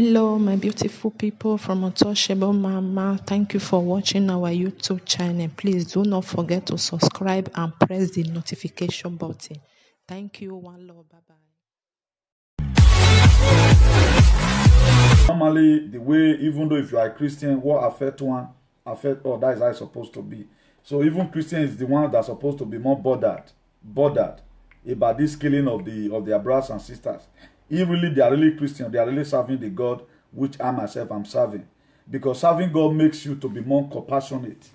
Hello, my beautiful people from Untouchable Mama. Thank you for watching our YouTube channel. Please do not forget to subscribe and press the notification button. Thank you. One love. Bye bye. Normally, the way, even though if you are a Christian, what affect one, affect all. That is how it's supposed to be. So even Christian is the one that's supposed to be more bothered about this killing of their brothers and sisters. If really they are really Christian, they are really serving the God which I myself am serving. Because serving God makes you to be more compassionate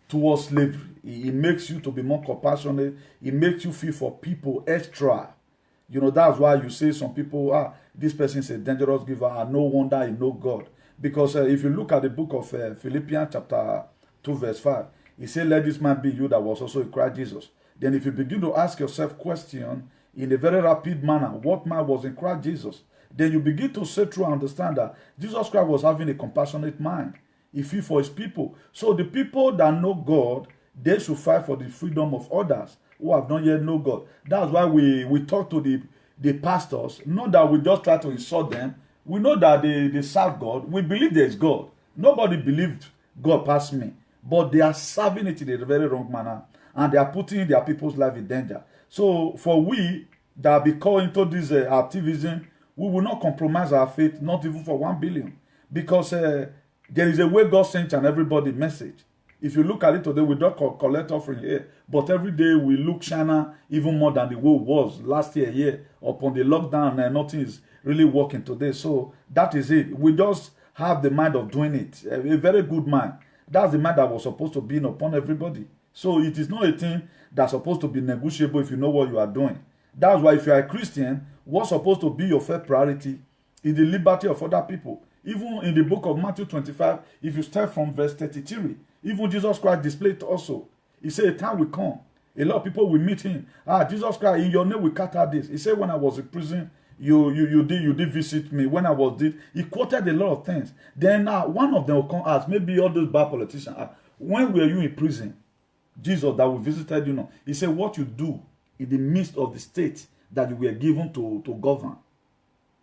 towards slavery. It makes you to be more compassionate. It makes you feel for people extra. You know, that's why you say some people, this person is a dangerous giver, and no wonder he know God. Because if you look at the book of Philippians chapter 2 verse 5, he said, let this man be you that was also in Christ Jesus. Then if you begin to ask yourself question in a very rapid manner, what man was in Christ Jesus? Then you begin to say through and understand that Jesus Christ was having a compassionate mind. He feel for his people. So the people that know God, they should fight for the freedom of others who have not yet know God. That's why we talk to the pastors, not that we just try to insult them. We know that they serve God. We believe there is God. Nobody believed God past me. But they are serving it in a very wrong manner. And they are putting their people's life in danger. So for we that be called into this activism, we will not compromise our faith, not even for 1 billion. Because there is a way God sent and everybody message. If you look at it today, we don't collect offering here. But every day we look China even more than the way it was last year here. Upon the lockdown, and nothing is really working today. So that is it. We just have the mind of doing it. A very good mind. That's the mind that was supposed to be upon everybody. So it is not a thing that's supposed to be negotiable if you know what you are doing. That's why if you are a Christian, what's supposed to be your first priority is the liberty of other people. Even in the book of Matthew 25, if you start from verse 33, even Jesus Christ displayed it also. He said, a time will come. A lot of people will meet him. Jesus Christ, in your name we cut out this. He said, when I was in prison, you did visit me. When I was did, he quoted a lot of things. Then one of them will come ask, maybe all those bad politicians, when were you in prison? Jesus that we visited, he said, what you do in the midst of the state that you were given to govern,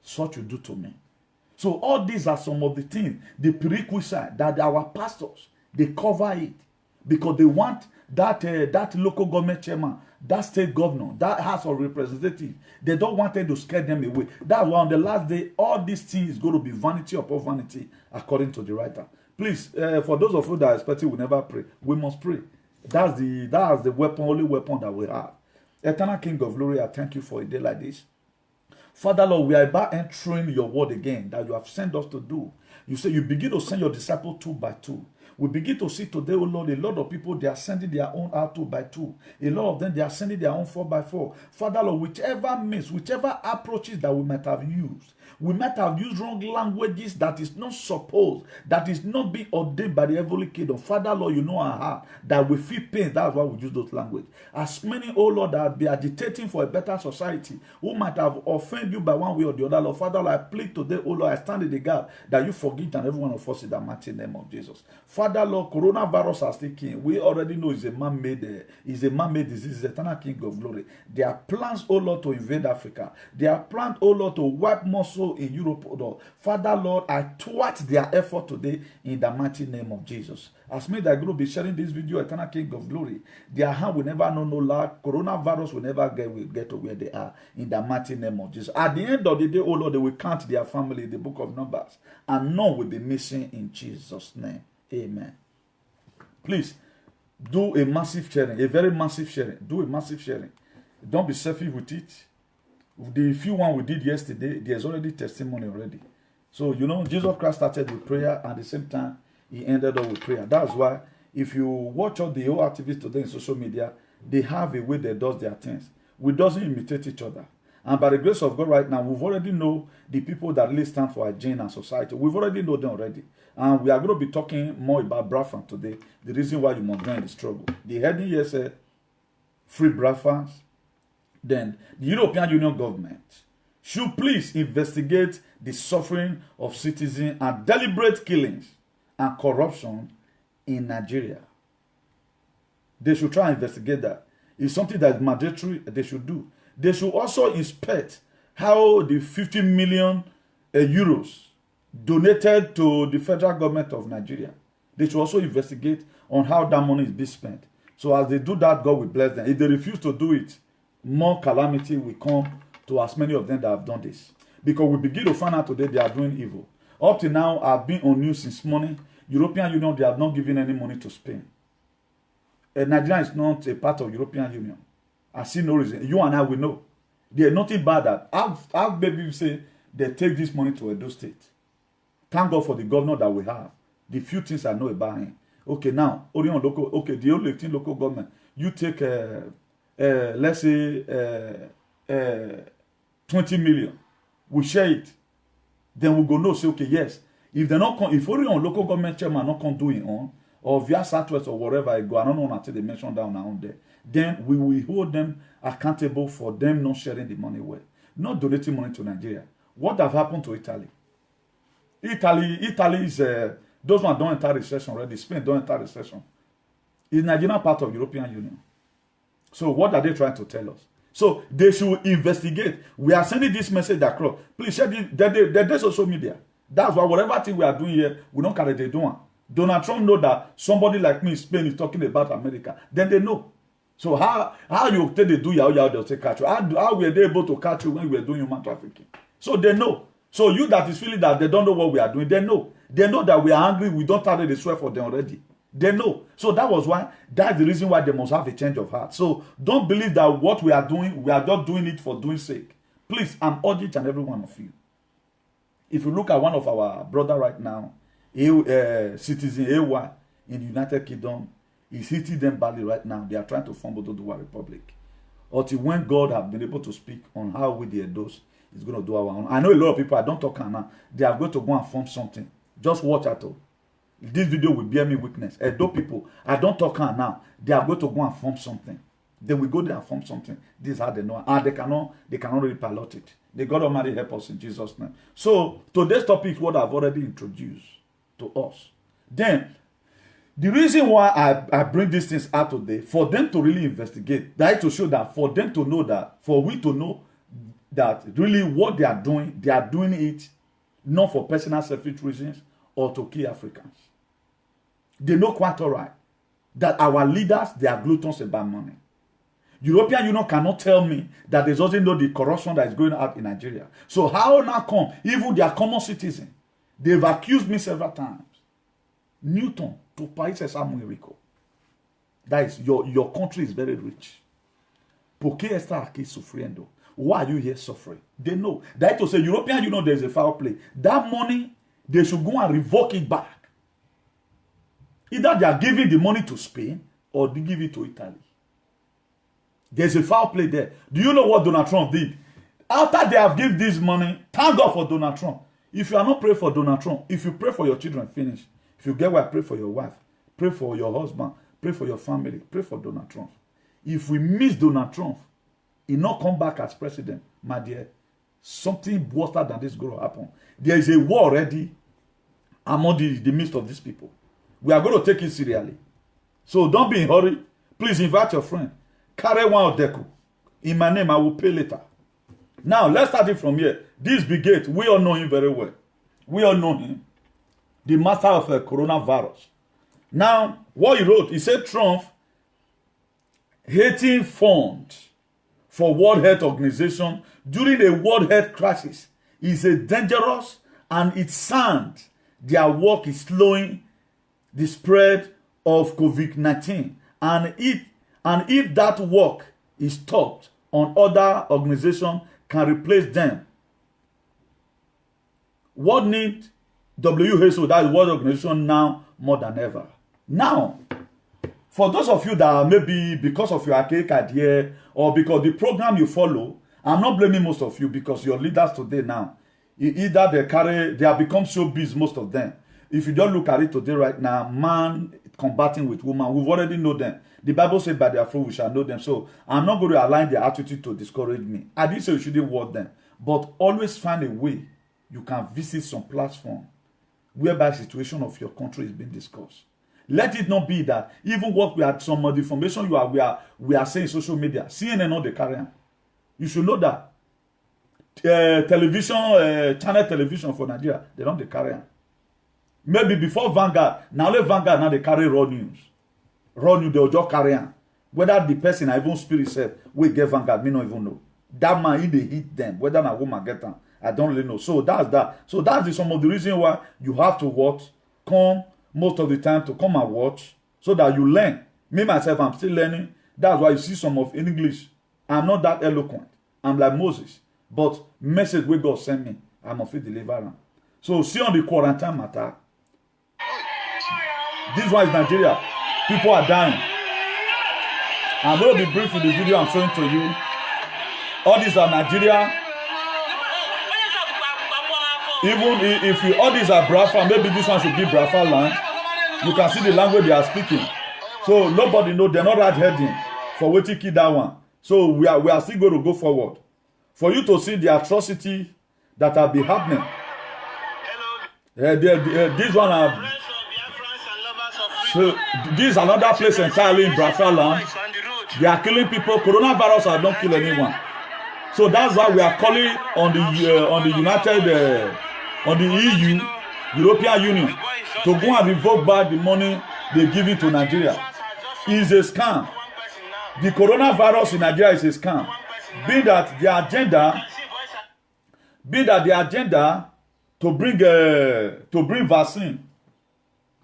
such you do to me. So all these are some of the things, the prerequisite that our pastors, they cover it because they want that local government chairman, that state governor, that house of representative. They don't want them to scare them away. That's why on the last day, all these things is going to be vanity upon vanity, according to the writer. Please, for those of you that are expecting we never pray, we must pray. That's the weapon, only weapon that we have. Eternal King of Glory, I thank you for a day like this. Father, Lord, we are about entering your word again that you have sent us to do. You say you begin to send your disciples 2 by 2. We begin to see today, oh Lord, a lot of people, they are sending their own out 2 by 2. A lot of them, they are sending their own 4 by 4. Father, Lord, whichever means, whichever approaches that we might have used, we might have used wrong languages that is not supposed, that is not being ordained by the heavenly kingdom. Father, Lord, you know our heart, that we feel pain. That's why we use those language. As many, oh Lord, that be agitating for a better society, who might have offended you by one way or the other, Lord. Father, Lord, I plead today, oh Lord, I stand in the gap that you forgive and every one of us in the mighty name of Jesus. Father, Lord, coronavirus has taken. We already know it's a man-made disease, eternal King of Glory. There are plans, oh Lord, to invade Africa. There are plans, oh Lord, to wipe muscle in Europe, oh Lord. Father, Lord, I thwart their effort today in the mighty name of Jesus. As me that going to be sharing this video, eternal King of Glory, their hand will never know no lack. Coronavirus will never get to where they are in the mighty name of Jesus. At the end of the day, oh Lord, they will count their family in the book of Numbers, and none will be missing in Jesus' name. Amen. Please do a massive sharing, a very massive sharing. Do a massive sharing. Don't be selfish with it. The few one we did yesterday, there's already testimony already. So, Jesus Christ started with prayer, and at the same time, he ended up with prayer. That's why, if you watch all the whole activists today in social media, they have a way they do their things. We doesn't imitate each other. And by the grace of God right now, we've already know the people that really stand for hygiene and society. We've already know them already. And we are going to be talking more about Bradford today. The reason why you must join the struggle. The heading here said, free Bradford. Then, the European Union government should please investigate the suffering of citizens and deliberate killings and corruption in Nigeria. They should try and investigate that. It's something that is mandatory they should do. They should also inspect how the 50 million euros donated to the federal government of Nigeria. They should also investigate on how that money is being spent. So as they do that, God will bless them. If they refuse to do it, more calamity will come to as many of them that have done this. Because we begin to find out today they are doing evil. Up to now, I've been on news since morning. European Union, they have not given any money to Spain. Nigeria is not a part of European Union. I see no reason. You and I will know. There's nothing bad that. I'll maybe say they take this money to Edo State. Thank God for the governor that we have. The few things I know about him. Okay, now, Orion local, okay, the only thing local government, you take, let's say, 20 million. We share it. Then we go know, say, okay, yes. If they're not, if Orion local government chairman not can do it on, or via Southwest or whatever I go, I don't know until they mention down around there, then we will hold them accountable for them not sharing the money well. Not donating money to Nigeria. What have happened to Italy? Italy is, those ones don't enter recession already. Spain don't enter recession. Is Nigeria part of European Union? So what are they trying to tell us? So they should investigate. We are sending this message across. Please share the social media. That's why whatever thing we are doing here, we don't carry the doing. Donald Trump know that somebody like me in Spain is talking about America. Then they know. So how you tell they do they'll say catch you? How were they able to catch you when we were doing human trafficking? So they know. So you that is feeling that they don't know what we are doing, they know. They know that we are angry, we don't have the sweat for them already. They know. So that was why, that's the reason why they must have a change of heart. So don't believe that what we are doing, we are just doing it for doing sake. Please, I'm urging each and every one of you. If you look at one of our brother right now, citizen AY in the United Kingdom, is hitting them badly right now. They are trying to form Oduduwa Republic. Until when God have been able to speak on how we the Edos is going to do our own. I know a lot of people, I don't talk now, they are going to go and form something. Just watch at all. This video will bear me witness. Edo people, I don't talk now, they are going to go and form something. They will go there and form something. This is how they know. And they cannot really pilot it. May God Almighty help us in Jesus' name. So today's topic is what I've already introduced to us. Then, the reason why I bring these things out today, for them to really investigate, that is to show that, for them to know that, for we to know that really what they are doing it not for personal selfish reasons or to kill Africans. They know quite all right that our leaders, they are gluttons about money. European Union cannot tell me that they doesn't know the corruption that is going on in Nigeria. So how now come, even their common citizens, they've accused me several times. Newton, to país es muy rico. That is, your country is very rich. ¿Por qué está aquí sufriendo? Why are you here suffering? They know. That is to say, European Union, there is a foul play. That money, they should go and revoke it back. Either they are giving the money to Spain or they give it to Italy. There's a foul play there. Do you know what Donald Trump did? After they have given this money, thank God for Donald Trump. If you are not praying for Donald Trump, if you pray for your children, finish. If you get what, pray for your wife, pray for your husband, pray for your family, pray for Donald Trump. If we miss Donald Trump, he not come back as president, my dear, something worse than this is going to happen. There is a war already among the midst of these people. We are going to take it seriously. So don't be in a hurry. Please invite your friend. Carry one of Deku. In my name, I will pay later. Now, let's start it from here. This Bill Gates, we all know him very well. We all know him. The master of the coronavirus. Now, what he wrote, he said Trump hating fund for World Health Organization during a World Health crisis is a dangerous, and it sounds their work is slowing the spread of COVID-19. And if that work is stopped, on other organizations can replace them. What need WHO, that is World Organization, now more than ever? Now, for those of you that maybe because of your archaic idea or because the program you follow, I'm not blaming most of you because your leaders today now, either they have become so busy, most of them. If you don't look at it today right now, man combating with woman, we've already know them. The Bible says by their fruit we shall know them. So I'm not going to align their attitude to discourage me. I didn't say you shouldn't word them, but always find a way you can visit some platform whereby the situation of your country is being discussed. Let it not be that even what we are, some of the information we are saying social media, CNN not the carrier. You should know that. television, channel television for Nigeria. They don't they carry am. Maybe before Vanguard, now only Vanguard now they carry raw news. Raw news, they'll just carry on. Whether the person, I even spirit said, we get Vanguard, me not even know. That man, he they hit them. Whether a woman get them, I don't really know. So that's that. So that's some of the reason why you have to watch, come most of the time to come and watch, so that you learn. Me, myself, I'm still learning. That's why you see some of in English. I'm not that eloquent. I'm like Moses. But message where God sent me, I'm of it deliver them. So see on the quarantine matter. This one is Nigeria. People are dying. I'm going to be brief with the video I'm showing to you. All these are Nigeria. Even if you, all these are Biafra, maybe this one should be Biafra land. You can see the language they are speaking. So nobody know, they're not right heading for waiting kill that one. So we are still going to go forward. For you to see the atrocity that have been happening. This one are, so this is another place entirely in Biafra land. They are killing people. Coronavirus has not killed anyone. So that's why we are calling on the United, on the EU, European Union, to go and revoke back the money they give it to Nigeria. It's a scam. The coronavirus in Nigeria is a scam. Being that the agenda to bring vaccine.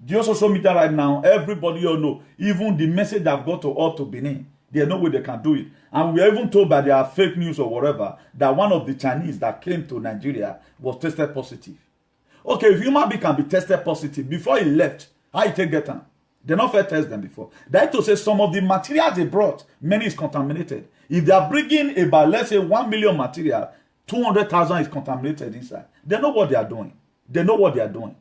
The social media right now, everybody all know, even the message I've got to all to Benin, there's no way they can do it. And we are even told by their fake news or whatever that one of the Chinese that came to Nigeria was tested positive. Okay, if human being can be tested positive before he left, how you take get them? They not fair test them before. That to say some of the materials they brought, many is contaminated. If they are bringing about, let's say, 1 million material, 200,000 is contaminated inside. They know what they are doing. They know what they are doing.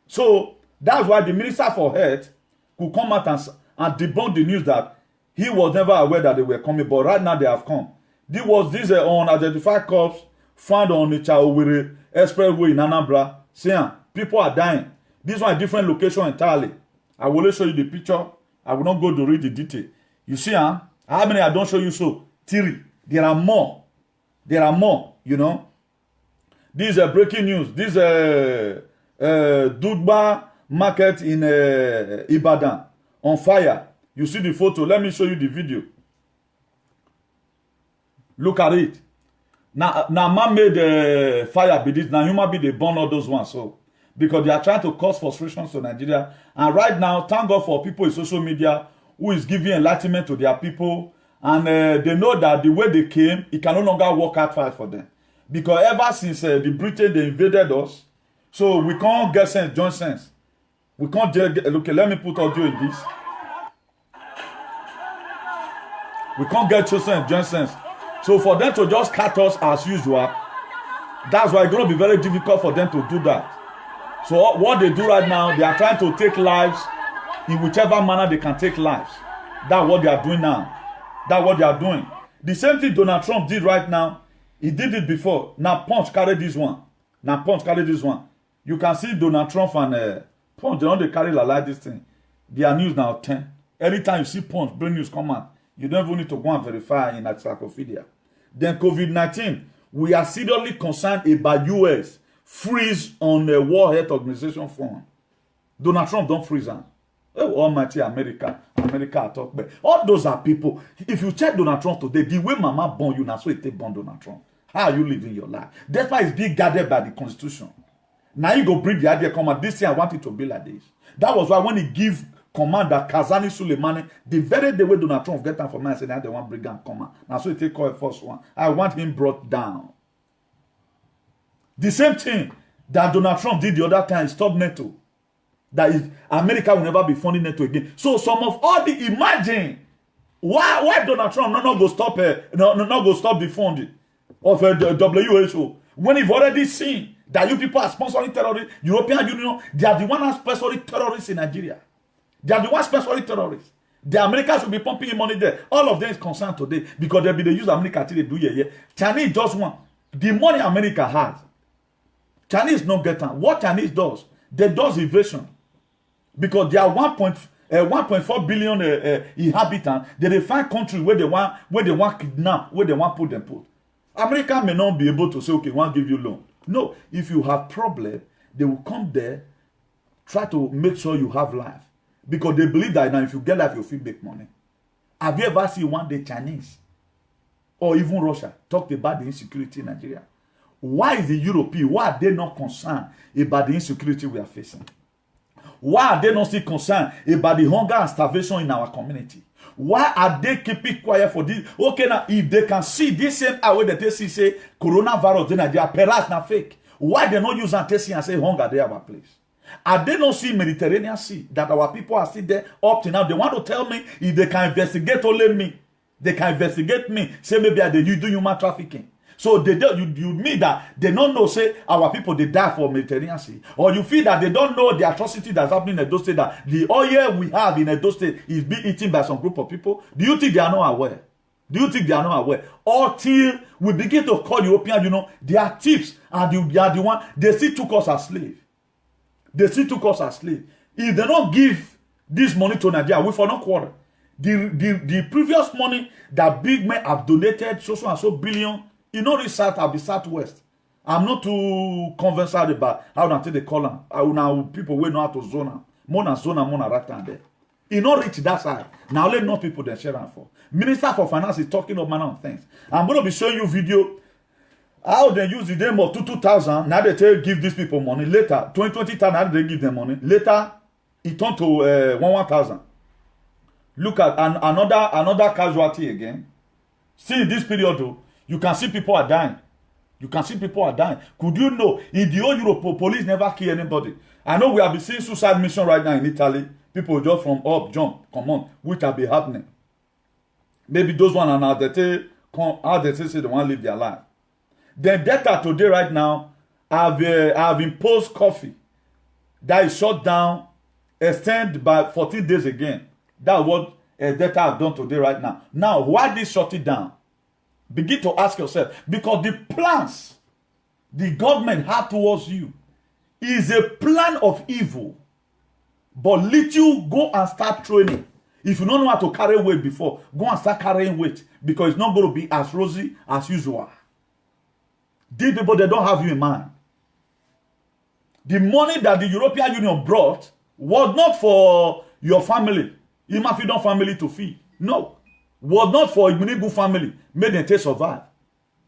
So that's why the Minister for Health could come out and debunk the news that he was never aware that they were coming, but right now they have come. This was this unidentified corpse found on the Chaowere Expressway in Anambra. See, people are dying. This one is different location entirely. I will show you the picture. I will not go to read the detail. You see, how many I don't show you so? 3. There are more. There are more, you know. This is breaking news. This is Dugba market in Ibadan on fire. You see the photo. Let me show you the video. Look at it. Now man-made fire be this. Now human being they burn all those ones. So because they are trying to cause frustrations to Nigeria. And right now, thank God for people in social media who is giving enlightenment to their people. And they know that the way they came, it can no longer work out fine for them. Because ever since the Britain, they invaded us, so we can't get sense, join sense. We can't get, okay, let me put audio in this. We can't get sense, join sense. So for them to just cut us as usual, that's why it's going to be very difficult for them to do that. So what they do right now, they are trying to take lives in whichever manner they can take lives. That's what they are doing now. That's what they are doing. The same thing Donald Trump did right now. He did it before. Now Punch carried this one. Now Punch carried this one. You can see Donald Trump and Punch, they don't carry like this thing. Their news now 10. Anytime you see Punch, bring news come out. You don't even need to go and verify in encyclopedia. Then COVID-19, we are seriously concerned about US freeze on the World Health Organization fund. Donald Trump don't freeze on. Oh, almighty America. America talk. But all those are people. If you check Donald Trump today, the way mama born you, now so it take born Donald Trump. How are you living your life? That's why it's being guarded by the Constitution. Now you go bring the idea, come on, this year I want it to be like this. That was why when he give command that Kazani Soleimani, the very day when Donald Trump get time for me, I said, now they want bring down command. Now so he take call first one. I want him brought down. The same thing that Donald Trump did the other time, stop NATO. That is, America will never be funding NATO again. So some of all the imagine why Donald Trump not go stop not go stop the funding of the WHO when you've already seen that you people are sponsoring terrorists. European Union, they are the one who sponsoring terrorists in Nigeria. They are the ones sponsoring terrorists. The Americans should be pumping in money there. All of them is concerned today because they use America till they do yeah. Chinese just want the money America has. Chinese not get them. What Chinese does, they does evasion. Because there are 1.4 billion inhabitants, they find countries where they want kidnap, where they want put. America may not be able to say, okay, we want to give you loan. No, if you have problem, they will come there, try to make sure you have life. Because they believe that now if you get life, you'll make money. Have you ever seen one day Chinese or even Russia talked about the insecurity in Nigeria? Why is the European, why are they not concerned about the insecurity we are facing? Why are they not still concerned about the hunger and starvation in our community? Why are they keeping quiet for this? Okay, now, if they can see this same way that they see, say, coronavirus in Nigeria, perhaps not fake. Why they not use and say hunger there our place? Are they not see Mediterranean Sea that our people are still there up to now? They want to tell me if they can investigate only me. They can investigate me. Say maybe they do human trafficking. So they don't, you mean that they don't know, say, our people, they die for Mediterranean Sea. Or you feel that they don't know the atrocity that's happening in Edo State, that the oil we have in Edo State is being eaten by some group of people. Do you think they are not aware? Do you think they are not aware? Until we begin to call European, you know, they are thieves and they are the one, they still took us as slaves. They still took us as slaves. If they don't give this money to Nigeria, we for no quarter. The previous money that big men have donated, so and so billion, you know, this south have the southwest. I'm not too convinced about how they call them. Now people will know how to zone them. Mona right down there. You not reach that side. Now let not people then share them for. Minister for Finance is talking of manner of things. I'm going to be showing you video how they use the name of 2,000. Now they tell give these people money. Later, 20,000, now they give them money. Later, it turned to 1,000. Look at another casualty again. See this period though, you can see people are dying. You can see people are dying. Could you know in the whole Europe, police never kill anybody? I know we have been seeing suicide mission right now in Italy. People just from up jump, come on, which have been happening. Maybe those one are now they say they want to live their life. Then Delta today right now have imposed coffee that is shut down, extend by 14 days again. That's what Delta have done today right now. Now, why they shut it down? Begin to ask yourself, because the plans the government have towards you is a plan of evil. But let you go and start training. If you don't know how to carry weight before, go and start carrying weight, because it's not going to be as rosy as usual. These people, they don't have you in mind. The money that the European Union brought was not for your family, Imafidon family to feed. No. Was not for Igunigu family, made them to survive.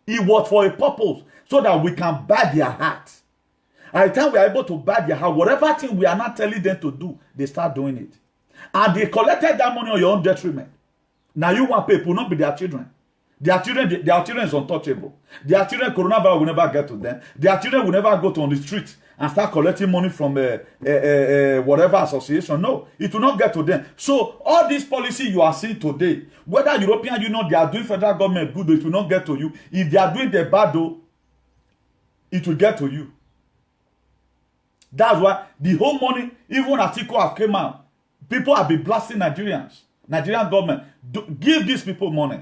It was for a purpose, so that we can buy their heart. At the time we are able to buy their heart, whatever thing we are not telling them to do, they start doing it. And they collected that money on your own detriment. Now you want people, not be their children. Their children is untouchable. Their children, coronavirus will never get to them. Their children will never go to on the street and start collecting money from whatever association. No, it will not get to them. So all this policy you are seeing today, whether European Union, they are doing federal government good, it will not get to you. If they are doing the bad, though, it will get to you. That's why the whole money, even Atiku have came out, people have been blasting Nigerians. Nigerian government, give these people money.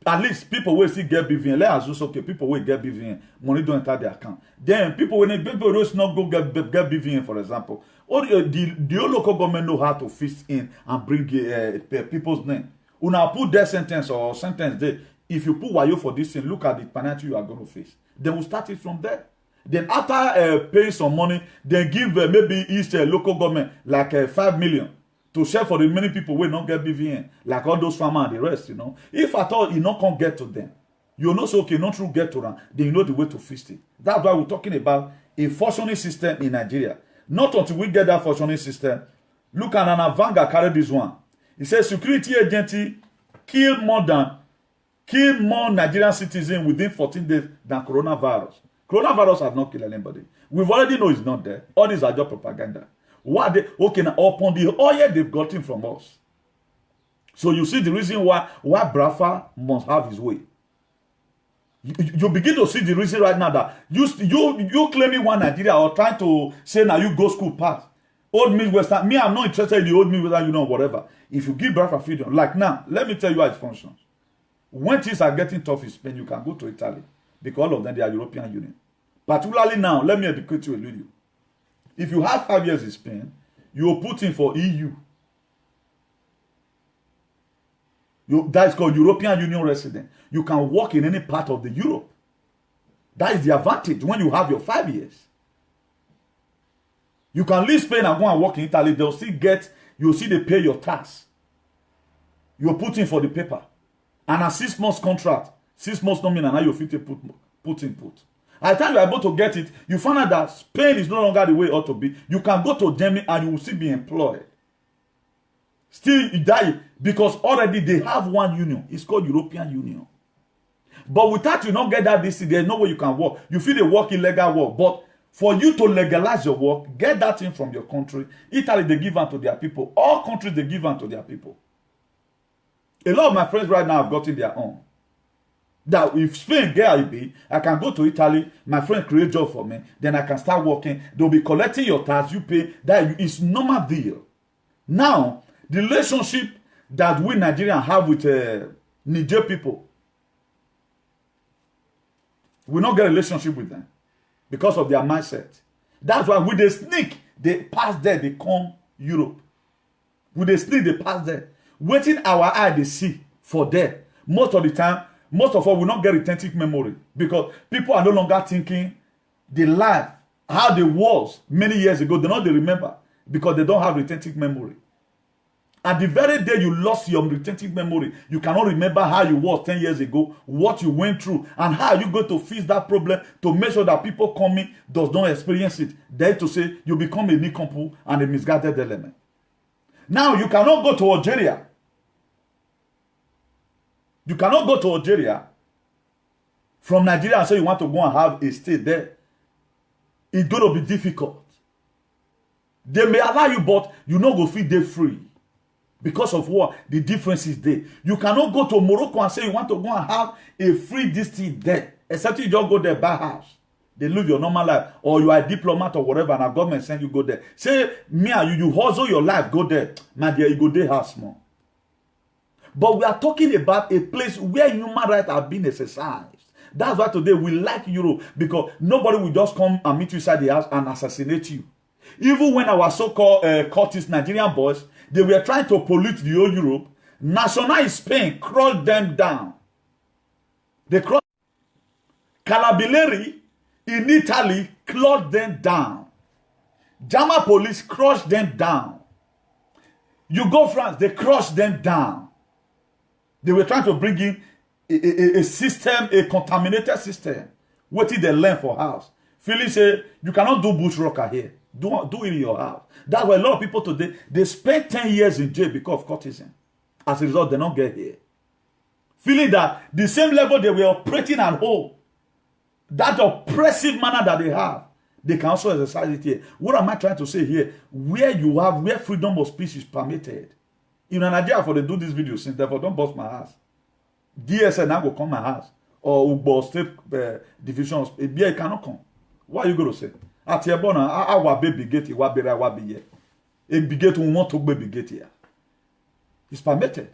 At least people will still get BVN. Let us just okay, people will get BVN. Money don't enter their account. Then people will not go get BVN, for example. Or the local government know how to fix in and bring people's name. Una put death sentence or sentence there. If you put wayo for this thing, look at the penalty you are going to face. Then we'll start it from there. Then after paying some money, then give maybe each local government like 5 million. To share for the many people who not get BVN, like all those farmers and the rest, you know. If at all you not can get to them, you know, so okay, not true get to them, then you know the way to fix it. That's why we're talking about a functioning system in Nigeria. Not until we get that functioning system. Look at Nana Vanga carry this one. He says security agency killed more Nigerian citizens within 14 days than coronavirus. Coronavirus has not killed anybody. We've already know it's not there. All these are just propaganda. What they okay now upon the oil they've gotten from us. So you see the reason why Brafa must have his way. You begin to see the reason right now that you claiming one Nigeria or trying to say now you go school pass. Old Midwestern, me, I'm not interested in the old Midwestern, you know, whatever. If you give Brafa freedom, like now, let me tell you how it functions. When things are getting tough in Spain, you can go to Italy because all of them they are European Union. Particularly now, let me educate you a little. If you have 5 years in Spain, you will put in for EU. That is called European Union resident. You can work in any part of the Europe. That is the advantage when you have your 5 years. You can leave Spain and go and work in Italy. They'll still you'll see they pay your tax. You're putting for the paper. And a 6 months contract, 6 months nominal, now you fit to put input. By the time you're able to get it, you find out that Spain is no longer the way it ought to be. You can go to Germany and you will still be employed. Still, you die because already they have one union. It's called European Union. But without you not get that DC, there's no way you can work. You feel they work illegal work. But for you to legalize your work, get that thing from your country. Italy, they give unto their people. All countries, they give unto their people. A lot of my friends right now have gotten their own. That if Spain get IB, I can go to Italy, my friend create job for me, then I can start working. They'll be collecting your tax, you pay. That is normal deal. Now, the relationship that we Nigerians have with Niger people, we not get a relationship with them because of their mindset. That's why with the sneak, they pass there, they come Europe. With the sneak, they pass there. Waiting our eye, they see for them. Most of the time, most of us will not get retentive memory because people are no longer thinking the life, how they was many years ago. They not they remember because they don't have retentive memory. At the very day you lost your retentive memory, you cannot remember how you was 10 years ago, what you went through, and how you go to fix that problem to make sure that people coming does not experience it. There to say you become a nincompoop and a misguided element. Now you cannot go to Algeria. You cannot go to Algeria from Nigeria and say you want to go and have a stay there. It's going to be difficult. They may allow you, but you not go feel day free. Because of what? The difference is there. You cannot go to Morocco and say you want to go and have a free district there. Except you just go there, buy house. They live your normal life. Or you are a diplomat or whatever and a government send you go there. Say, me and you hustle your life, go there. My dear, you go there house more. But we are talking about a place where human rights are being exercised. That's why today we like Europe. Because nobody will just come and meet you inside the house and assassinate you. Even when our so-called cultist Nigerian boys, they were trying to pollute the whole Europe. National in Spain crawled them down. They crawled. Calabileri in Italy clawed them down. German police crushed them down. You go France, they crushed them down. They were trying to bring in a system, a contaminated system. What did they learn for house? Philly said, you cannot do bush rocker here. Do it in your house. That's why a lot of people today, they spend 10 years in jail because of courtesan. As a result, they don't get here. Feeling that the same level they were operating at home, that oppressive manner that they have, they can also exercise it here. What am I trying to say here? Where freedom of speech is permitted. In Nigeria, for they do this video, since therefore don't bust my house. DSN now go come my house. Or Ugbo State Division, it cannot come. What are you going to say? At your bona, our baby get it, what be here. A bigate who want to baby get here. It's permitted.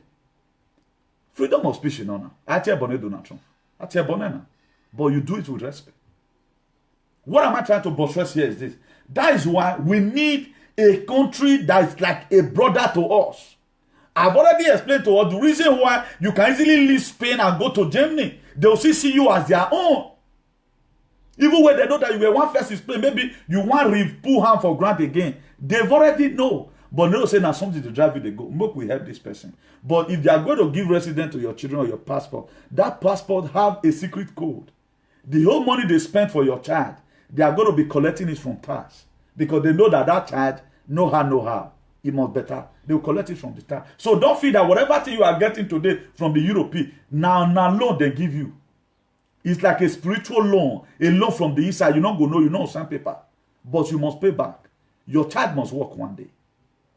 Freedom of speech, no. At your bonnet do not. At your bonnet, but you do it with respect. What am I trying to buttress here is this. That is why we need a country that is like a brother to us. I've already explained to us the reason why you can easily leave Spain and go to Germany. They will see you as their own. Even when they know that you were one first in Spain, maybe you want to pull hand for grant again. They've already know. But they don't say now something to drive you, they go, look, we help this person. But if they are going to give residence to your children or your passport, that passport have a secret code. The whole money they spend for your child, they are going to be collecting it from tax. Because they know that child, know how. It must better. They will collect it from the tax. So don't feel that whatever thing you are getting today from the European, now loan they give you. It's like a spiritual loan, a loan from the inside. You don't go know, you know sandpaper. But you must pay back. Your child must work one day.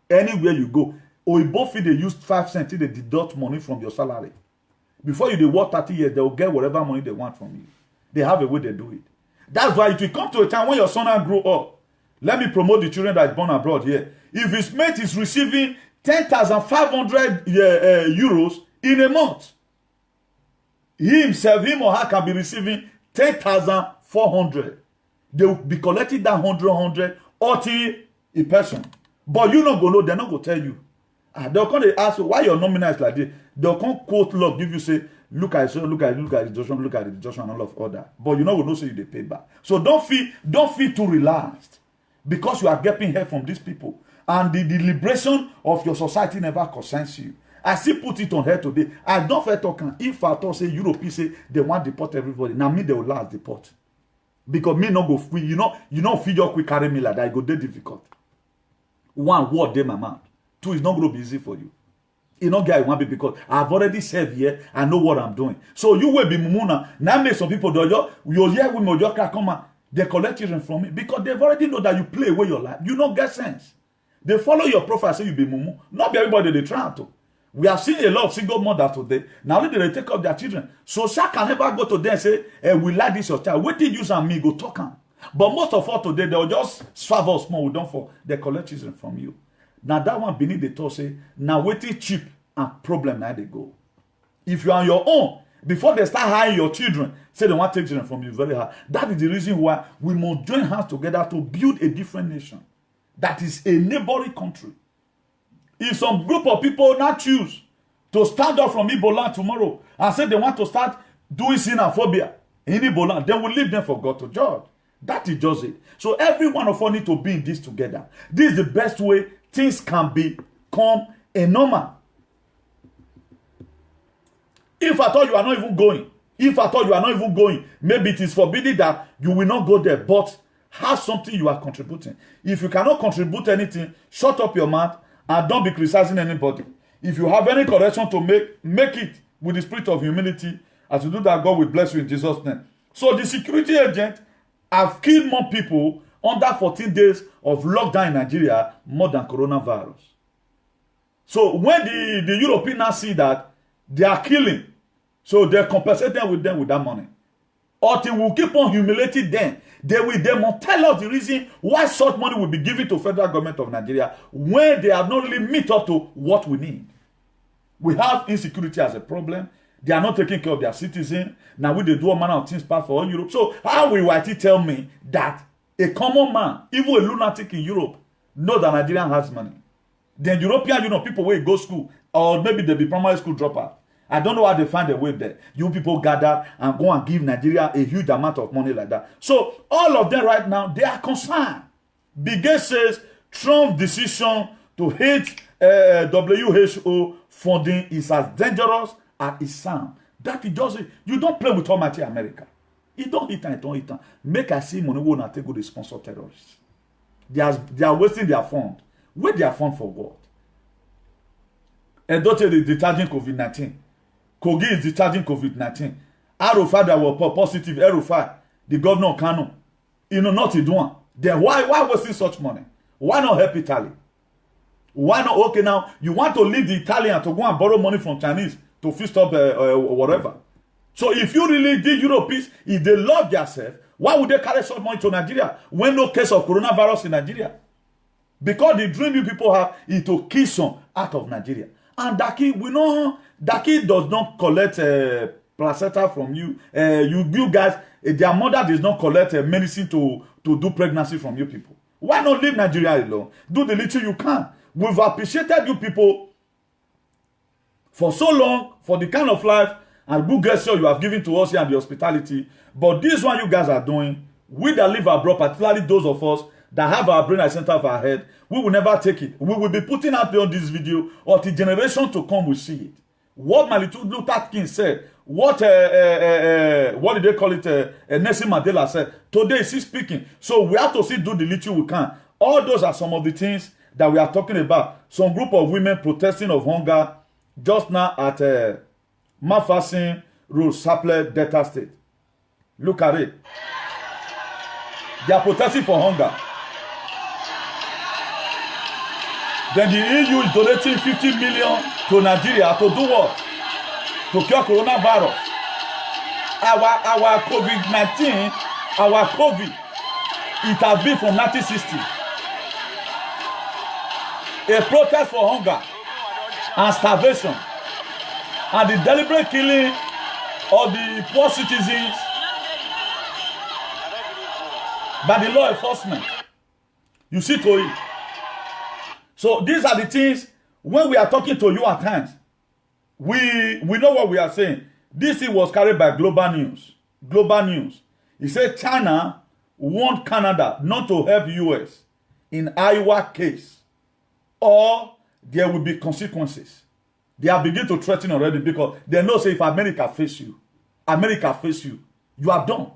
Anywhere you go. Or both they use 5 cents, they deduct money from your salary. Before they work 30 years, they will get whatever money they want from you. They have a way they do it. That's why it will come to a time when your son will grow up. Let me promote the children that is born abroad here. If his mate is receiving 10,500 euros in a month, him or her can be receiving 10,400. They will be collecting that 100 until a person. But you not go know, they're not going to tell you. They'll come they ask you why your nominal is like this. They'll come quote law, give you say, look at it, look at the judgment, look at the judgment, and all of other. But you know we don't say you they pay back. So don't feel too relaxed because you are getting help from these people. And the liberation of your society never concerns you. I still put it on her today. I don't feel talking. If I thought say Europe say they want to deport everybody, now me they will last deport. Because me not go free. You know feed your quick carry me like that. It go dey difficult. One word dey my mouth. Two is not going to be easy for you. You know, guy, one be because I've already served here. I know what I'm doing. So you will be mumuna. Now make some people do you hear with me just come and they collect children from me because they've already know that you play away your life. You don't get sense. They follow your profile, say you be mumu. Not be everybody they try to. We have seen a lot of single mothers today. Now they take up their children. So Sha can never go to them and say, hey, we like this your child. Wait till you and me go talk on. But most of us today, they'll just serve us small. We don't for they collect children from you. Now that one beneath the talk say, now waiting cheap and problem now they go. If you are on your own, before they start hiring your children, say they want to take children from you very hard. That is the reason why we must join hands together to build a different nation. That is a neighboring country. If some group of people now choose to stand up from Igbo land tomorrow and say they want to start doing xenophobia in Igbo land, then we leave them for God to judge. That is just it. So every one of us need to be in this together. This is the best way things can become a normal. If I thought you are not even going, maybe it is forbidden that you will not go there, but have something you are contributing. If you cannot contribute anything, shut up your mouth and don't be criticizing anybody. If you have any correction to make it with the spirit of humility. As you do that, God will bless you in Jesus' name. So the security agent have killed more people under 14 days of lockdown in Nigeria more than coronavirus. So when the Europeans see that they are killing, so they compensate them with that money. Or they will keep on humiliating them. They must tell us the reason why such money will be given to federal government of Nigeria when they have not really met up to what we need. We have insecurity as a problem. They are not taking care of their citizens. Now we they do a manner of things bad for all Europe. So how will YT tell me that a common man, even a lunatic in Europe, know that Nigeria has money? Then European, people will go school, or maybe they be primary school dropout. I don't know how they find a way there. You people gather and go and give Nigeria a huge amount of money like that. So all of them right now, they are concerned. Bill Gates says Trump's decision to hate WHO funding is as dangerous as it sounds. That is just it. You don't play with Almighty America. You don't hit and don't hit. Make I see money will not take good sponsor terrorists. They are wasting their fund. Where their fund for what? And don't tell the charging COVID-19. Kogi is discharging COVID-19. Arufai that were positive, Arufai, the governor of Kano, not to do one. Then why wasting such money? Why not help Italy? Why not? Okay, now you want to leave the Italian to go and borrow money from Chinese to fix up whatever. So if you really did Europeans, if they love themselves, why would they carry such money to Nigeria when no case of coronavirus in Nigeria? Because the dream you people have is to kill some out of Nigeria. And Daki, we know Daki does not collect placenta from you. You guys, their mother does not collect medicine to do pregnancy from you people. Why not leave Nigeria alone? Do the little you can. We've appreciated you people for so long, for the kind of life and good gesture you have given to us here and the hospitality. But this one you guys are doing, we that live abroad, particularly those of us that have our brain at the center of our head, we will never take it. We will be putting out there on this video until generation to come will see it. What Martin Luther King said, what did they call it? Nelson Mandela said. Today he's speaking. So we have to still do the little we can. All those are some of the things that we are talking about. Some group of women protesting of hunger just now at Mafasin Road, Sapele, Delta State. Look at it. They are protesting for hunger. Then the EU is donating 50 million to Nigeria to do what? To cure coronavirus. Our COVID-19, our COVID, it has been from 1960. A protest for hunger and starvation and the deliberate killing of the poor citizens by the law enforcement. You see to it. So these are the things when we are talking to you at times, we know what we are saying. This thing was carried by Global News. Global News. He said China want Canada not to help US in Iowa case, or there will be consequences. They are beginning to threaten already because they know, say, if America face you, you are done.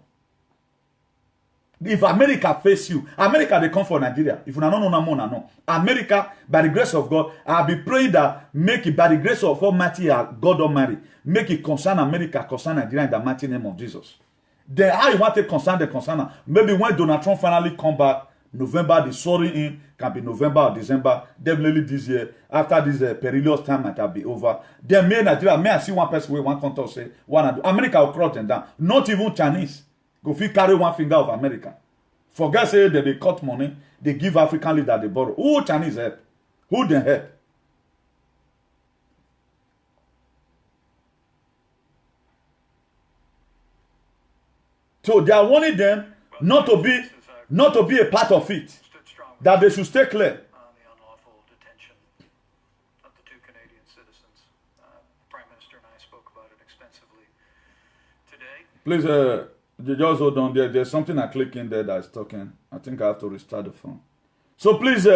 If America face you, America, they come for Nigeria. If you don't know, no. America, by the grace of God, I'll be praying that make it, by the grace of Almighty God Almighty, make it concern America, concern Nigeria in the mighty name of Jesus. Then how you want to concern the concerner? Maybe when Donald Trump finally come back, November, the soaring in can be November or December, definitely this year, after this perilous time might be over. Then may Nigeria, may I see one person with one country say, America will cross them down. Not even Chinese. Go fit carry one finger of America. Forget say that they cut money, they give African leader they borrow. Who Chinese help? Who they help? So they are warning them not to be a part of it. That they should stay clear. The unlawful detention of the 2 Canadian citizens. Prime Minister and I spoke about it extensively today. Please, just hold on there. There's something I click in there that's talking. I think I have to restart the phone. So please,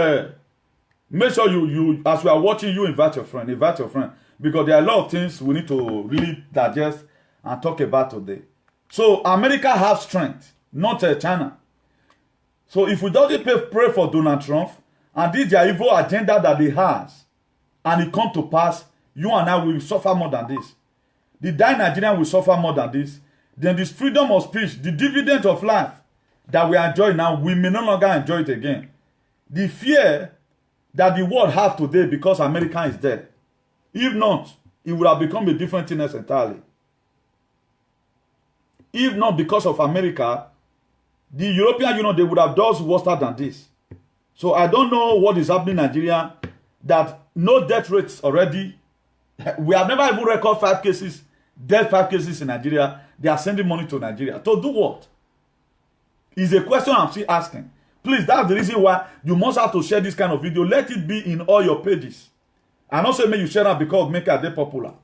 make sure you as we are watching, you invite your friend, because there are a lot of things we need to really digest and talk about today. So America has strength, not China. So if we don't pray for Donald Trump, and this is their evil agenda that he has, and it come to pass, you and I will suffer more than this. The dying Nigerian will suffer more than this. Then this freedom of speech, the dividend of life that we enjoy now, we may no longer enjoy it again. The fear that the world has today because America is there. If not, it would have become a different thing entirely. If not because of America, the European Union, they would have done worse than this. So I don't know what is happening in Nigeria, that no death rates already. We have never even recorded 5 cases in Nigeria. They are sending money to Nigeria. To do what? Is a question I'm still asking. Please, that's the reason why you must have to share this kind of video. Let it be in all your pages. And also make you share that because make it popular.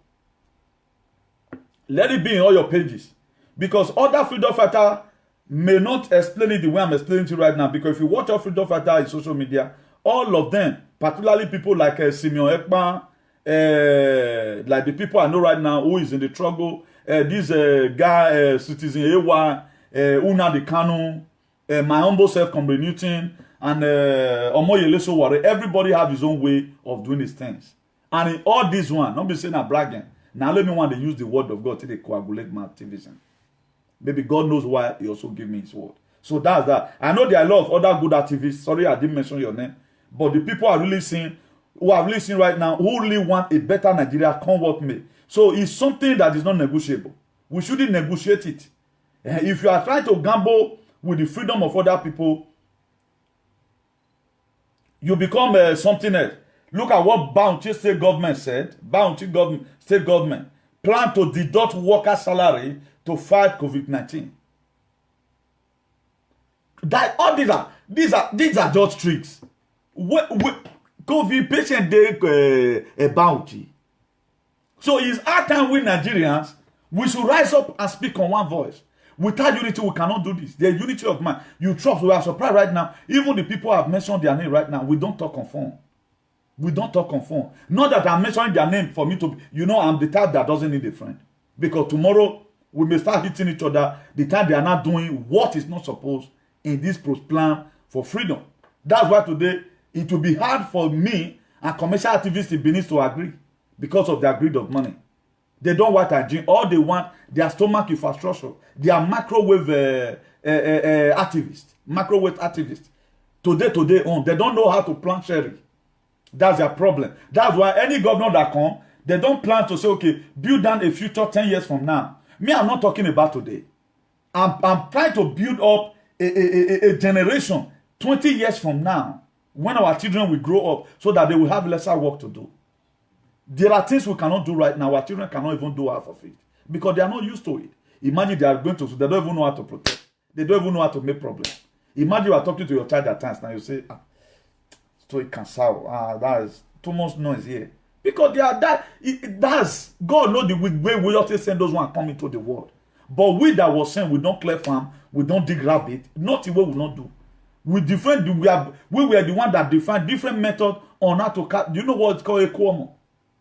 Let it be in all your pages. Because other freedom fighter may not explain it the way I'm explaining to you right now. Because if you watch our freedom fighter in social media, all of them, particularly people like Simeon Ekman, like the people I know right now who is in the struggle, this guy, Citizen AY, Una de Kanu, my humble self, Comrade Newton, and Omoyele Sowore, everybody have his own way of doing his things. And in all this one, don't be saying I'm bragging. Now let me want to use the word of God to coagulate my activism. Maybe God knows why he also gave me his word. So that's that. I know there are a lot of other good activists. Sorry, I didn't mention your name. But the people are really seeing, who are really seeing right now, who really want a better Nigeria, come what may. So it's something that is not negotiable. We shouldn't negotiate it. If you are trying to gamble with the freedom of other people, you become something else. Look at what Bounty State Government said. Bounty State Government plan to deduct worker salary to fight COVID-19. That all these are just tricks. COVID patient dey a bounty. So it's our time we Nigerians, we should rise up and speak on one voice. Without unity, we cannot do this. The unity of mind. You trust. We are surprised right now. Even the people have mentioned their name right now. We don't talk on phone. We don't talk on phone. Not that I'm mentioning their name for me to, I'm the type that doesn't need a friend. Because tomorrow, we may start hitting each other the time they are not doing what is not supposed in this plan for freedom. That's why today, it will be hard for me and commercial activists in Benin to agree because of their greed of money. They don't want hygiene. All they want, their stomach infrastructure. They are microwave activists. Microwave activists. Today on. They don't know how to plant cherry. That's their problem. That's why any governor that come, they don't plan to say, okay, build down a future 10 years from now. Me, I'm not talking about today. I'm trying to build up a generation 20 years from now when our children will grow up so that they will have lesser work to do. There are things we cannot do right now. Our children cannot even do half of it because they are not used to it. Imagine they are going to, they don't even know how to protect. They don't even know how to make problems. Imagine you are talking to your child at times now you say, so it can solve. That is too much noise here. Because they are that's God know the way we ought to send those one come into the world. But we that was sent, we don't clear farm, we don't dig rabbit, not the way we not do. We were the one that defined different method on how to catch. Do you know what it's called a Cuomo?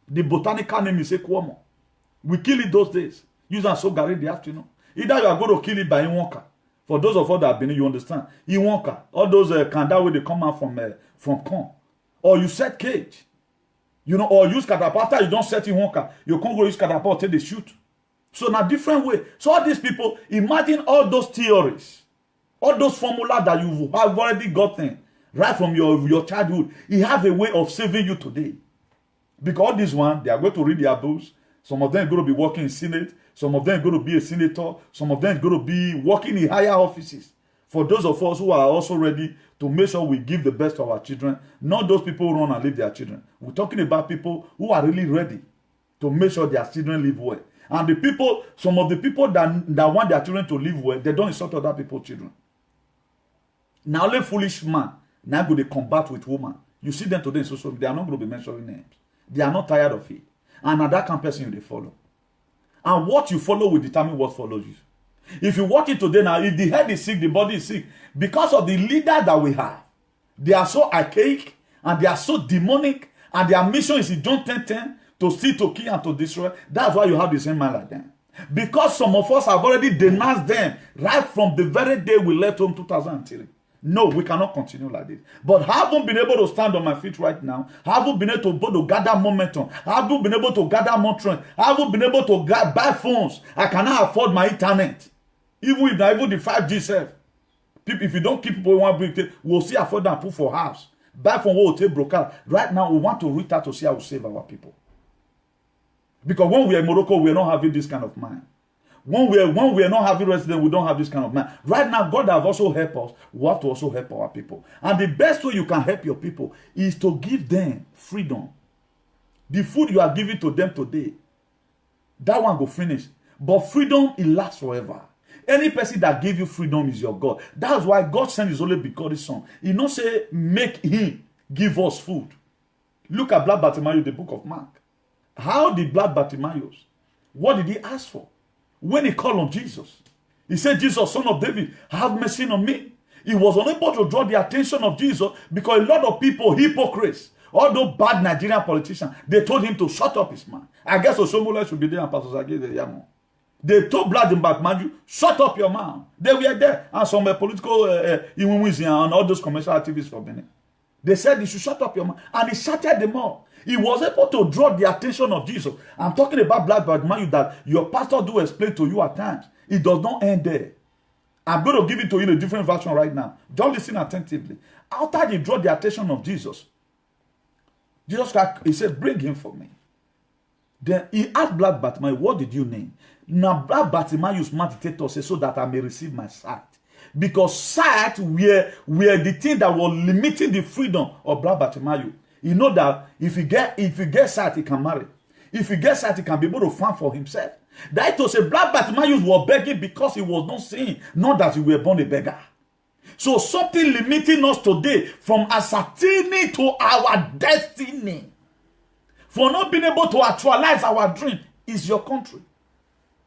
The botanical name is a Cuomo. We kill it those days. Use and so Gary in the afternoon. Either you are going to kill it by Iwonka. For those of us that have been, you understand. Iwonka. All those kanda where they come out from corn. Or you set cage. You know, or use catapult. After you don't set Iwonka, you can't go use catapult till they shoot. So in a different way. So all these people, imagine all those theories. All those formulas that you have already gotten right from your childhood. He have a way of saving you today. Because this one, they are going to read their books. Some of them are going to be working in Senate. Some of them are going to be a senator. Some of them are going to be working in higher offices. For those of us who are also ready to make sure we give the best to our children, not those people who run and leave their children. We're talking about people who are really ready to make sure their children live well. And the people, some of the people that want their children to live well, they don't insult other people's children. Now, only foolish man now go to combat with woman. You see them today in social media, they are not going to be mentioning names. They are not tired of it. And now that kind of person they follow. And what you follow will determine what follows you. If you watch it today now, if the head is sick, the body is sick. Because of the leader that we have. They are so archaic and they are so demonic. And their mission is in John 10:10 to steal, to kill, and to destroy. That's why you have the same man like them. Because some of us have already denounced them right from the very day we left home 2003. No, we cannot continue like this. But I haven't been able to stand on my feet right now. I haven't been able to gather momentum. I haven't been able to gather more strength. I haven't been able to buy phones. I cannot afford my internet. Even the 5G self. People, if you don't keep people one brick, we'll see afford and put for house. Buy phone will take broker. Right now, we want to reach out to see how we save our people. Because when we are in Morocco, we are not having this kind of mind. When we are not having residents, we don't have this kind of mind. Right now, God has also helped us. We have to also help our people. And the best way you can help your people is to give them freedom. The food you are giving to them today, that one go finish. But freedom, it lasts forever. Any person that give you freedom is your God. That's why God sent his only begotten son. He not say, make him give us food. Look at Black Bartimaeus, the book of Mark. How did Black Bartimaeus, what did he ask for? When he called on Jesus, he said, Jesus, son of David, have mercy on me. He was unable to draw the attention of Jesus because a lot of people, hypocrites, although bad Nigerian politicians, they told him to shut up his mouth. I guess Oshomola should be there and Pastor Zagi the Yamo. They told Blood and Backman, shut up your mouth. They were there. And some political and all those commercial activists for Benin. They said you should shut up your mouth. And he shouted them all. He was able to draw the attention of Jesus. I'm talking about Black Bartimaeus that your pastor do explain to you at times. It does not end there. I'm going to give it to you in a different version right now. Just listen attentively. After he drew the attention of Jesus, Jesus Christ, he said, bring him for me. Then he asked Black Bartimaeus, what did you name? Now Black Bartimaeus meditated say so that I may receive my sight. Because sight were the thing that was limiting the freedom of Black Bartimaeus. You know that if he get sight, he can marry. If he gets sight, he can be able to fend for himself. That to say Black Bartimaeus was begging because he was not seeing, not that he were born a beggar. So something limiting us today from ascertaining to our destiny, for not being able to actualize our dream, is your country.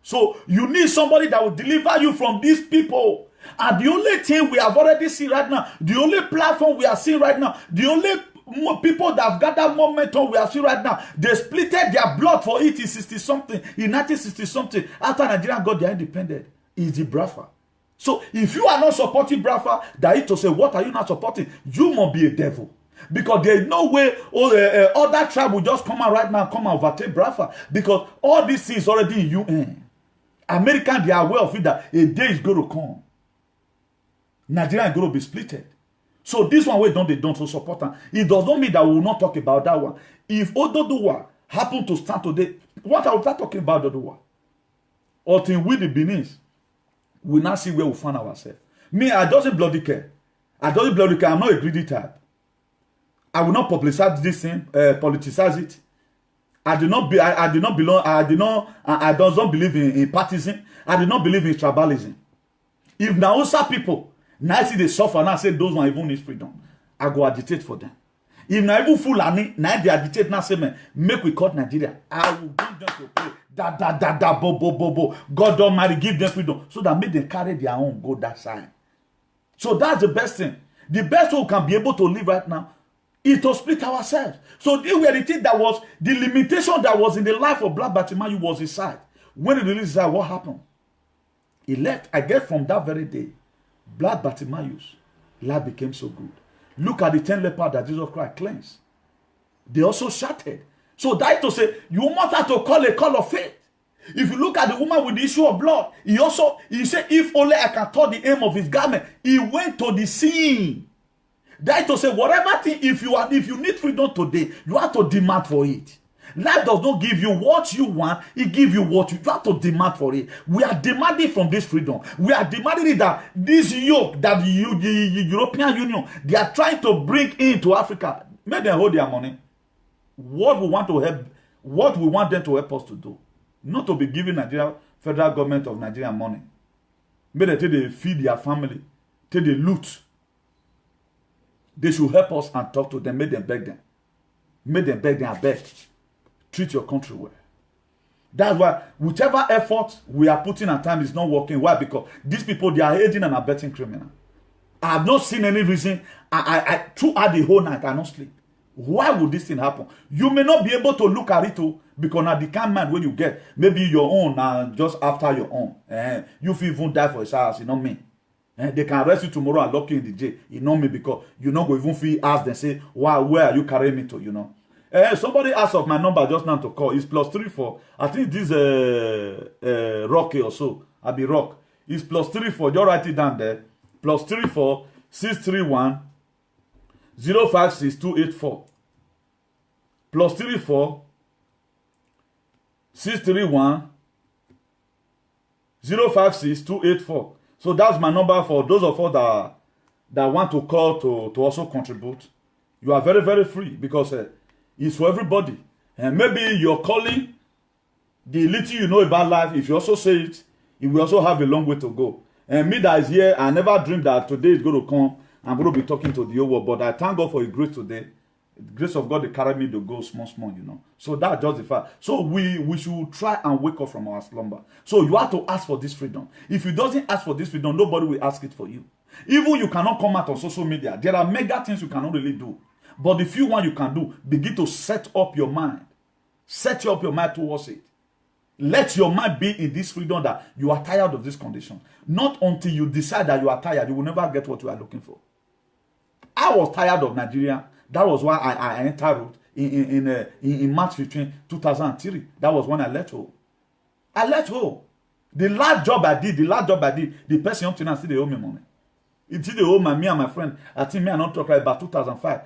So you need somebody that will deliver you from these people. And the only thing we have already seen right now, the only platform we are seeing right now, the only people that have gathered momentum we are seeing right now, they splitted their blood for it in 60-something, in 1960-something, after Nigeria got their independence, is the Biafra. So if you are not supporting Biafra, that is to say, what are you not supporting? You must be a devil. Because there is no way other tribe will just come out right now, come and overtake Biafra. Because all this is already in UN. Americans, they are aware of it that a day is going to come. Nigeria is going to be splitted. So this one, they don't support them. It does not mean that we will not talk about that one. If Ododuwa happen to stand today, what are we talking about Ododuwa? Until we the Benin, we now see where we find ourselves. Me, I doesn't bloody care. I don't bloody care. I'm not a greedy type. I will not publicize this thing, politicize it. I do not believe in partisan. I do not believe in tribalism. If Nausa people now see they suffer, now say those one even need freedom, I go agitate for them. If na even Fulani, na they agitate now say, make we cut Nigeria. I will give them to pray. Bo. God Almighty give them freedom so that make them carry their own, go that side. So that's the best thing. The best way we can be able to live right now is to split ourselves. So the reality that was, the limitation that was in the life of Black Bartimaeus was his side. When he released his side, what happened? He left. I guess from that very day, Black Bartimaeus, life became so good. Look at the 10 lepers that Jesus Christ cleansed. They also shouted. So that is to say, you must have to call a call of faith. If you look at the woman with the issue of blood, he said, if only I can touch the hem of his garment, he went to the scene. That is to say, whatever thing, if you need freedom today, you have to demand for it. Life does not give you what you want, it gives you what you have to demand for it. We are demanding from this freedom. We are demanding that this yoke that the European Union, they are trying to bring into Africa, make them hold their money. What we want them to help us to do. Not to be giving Nigeria, federal government of Nigeria money. Make them take they feed their family, take they loot. They should help us and talk to them, make them beg them. Make them beg them, I beg. Treat your country well. That's why whichever effort we are putting at time is not working. Why? Because these people, they are aiding and abetting criminal. I have not seen any reason. I throughout the whole night, I not sleep. Why would this thing happen? You may not be able to look at it too, because now the kind man when you get, maybe your own, just after your own. You feel even die for his house, you know me. They can arrest you tomorrow and lock you in the jail. You know me, because you not go even feel ask them, say, why, where are you carrying me to, you know? Somebody asked of my number just now to call. It's +34. I think this Rocky or so. I'll be Rock. It's +34. Just write it down there. +34 631 056 284. +34 631 056 284. So that's my number for those of us that want to call to also contribute. You are very, very free because it's for everybody. And maybe you're calling, the little you know about life, if you also say it, you will also have a long way to go. And me that is here, I never dreamed that today is going to come. I'm going to be talking to the whole world. But I thank God for His grace today. The grace of God, they carry me to go small, you know. So that's just the fact. So we should try and wake up from our slumber. So you have to ask for this freedom. If you doesn't ask for this freedom, nobody will ask it for you. Even you cannot come out on social media. There are mega things you cannot really do. But the few one you can do, begin to set up your mind. Set up your mind towards it. Let your mind be in this freedom that you are tired of this condition. Not until you decide that you are tired, you will never get what you are looking for. I was tired of Nigeria. That was why I entered in March 15, 2003. That was when I left home. I left home. The last job I did, the person up to now still they owe me money. It did they owe me and my friend. I think me and not talk like about 2005.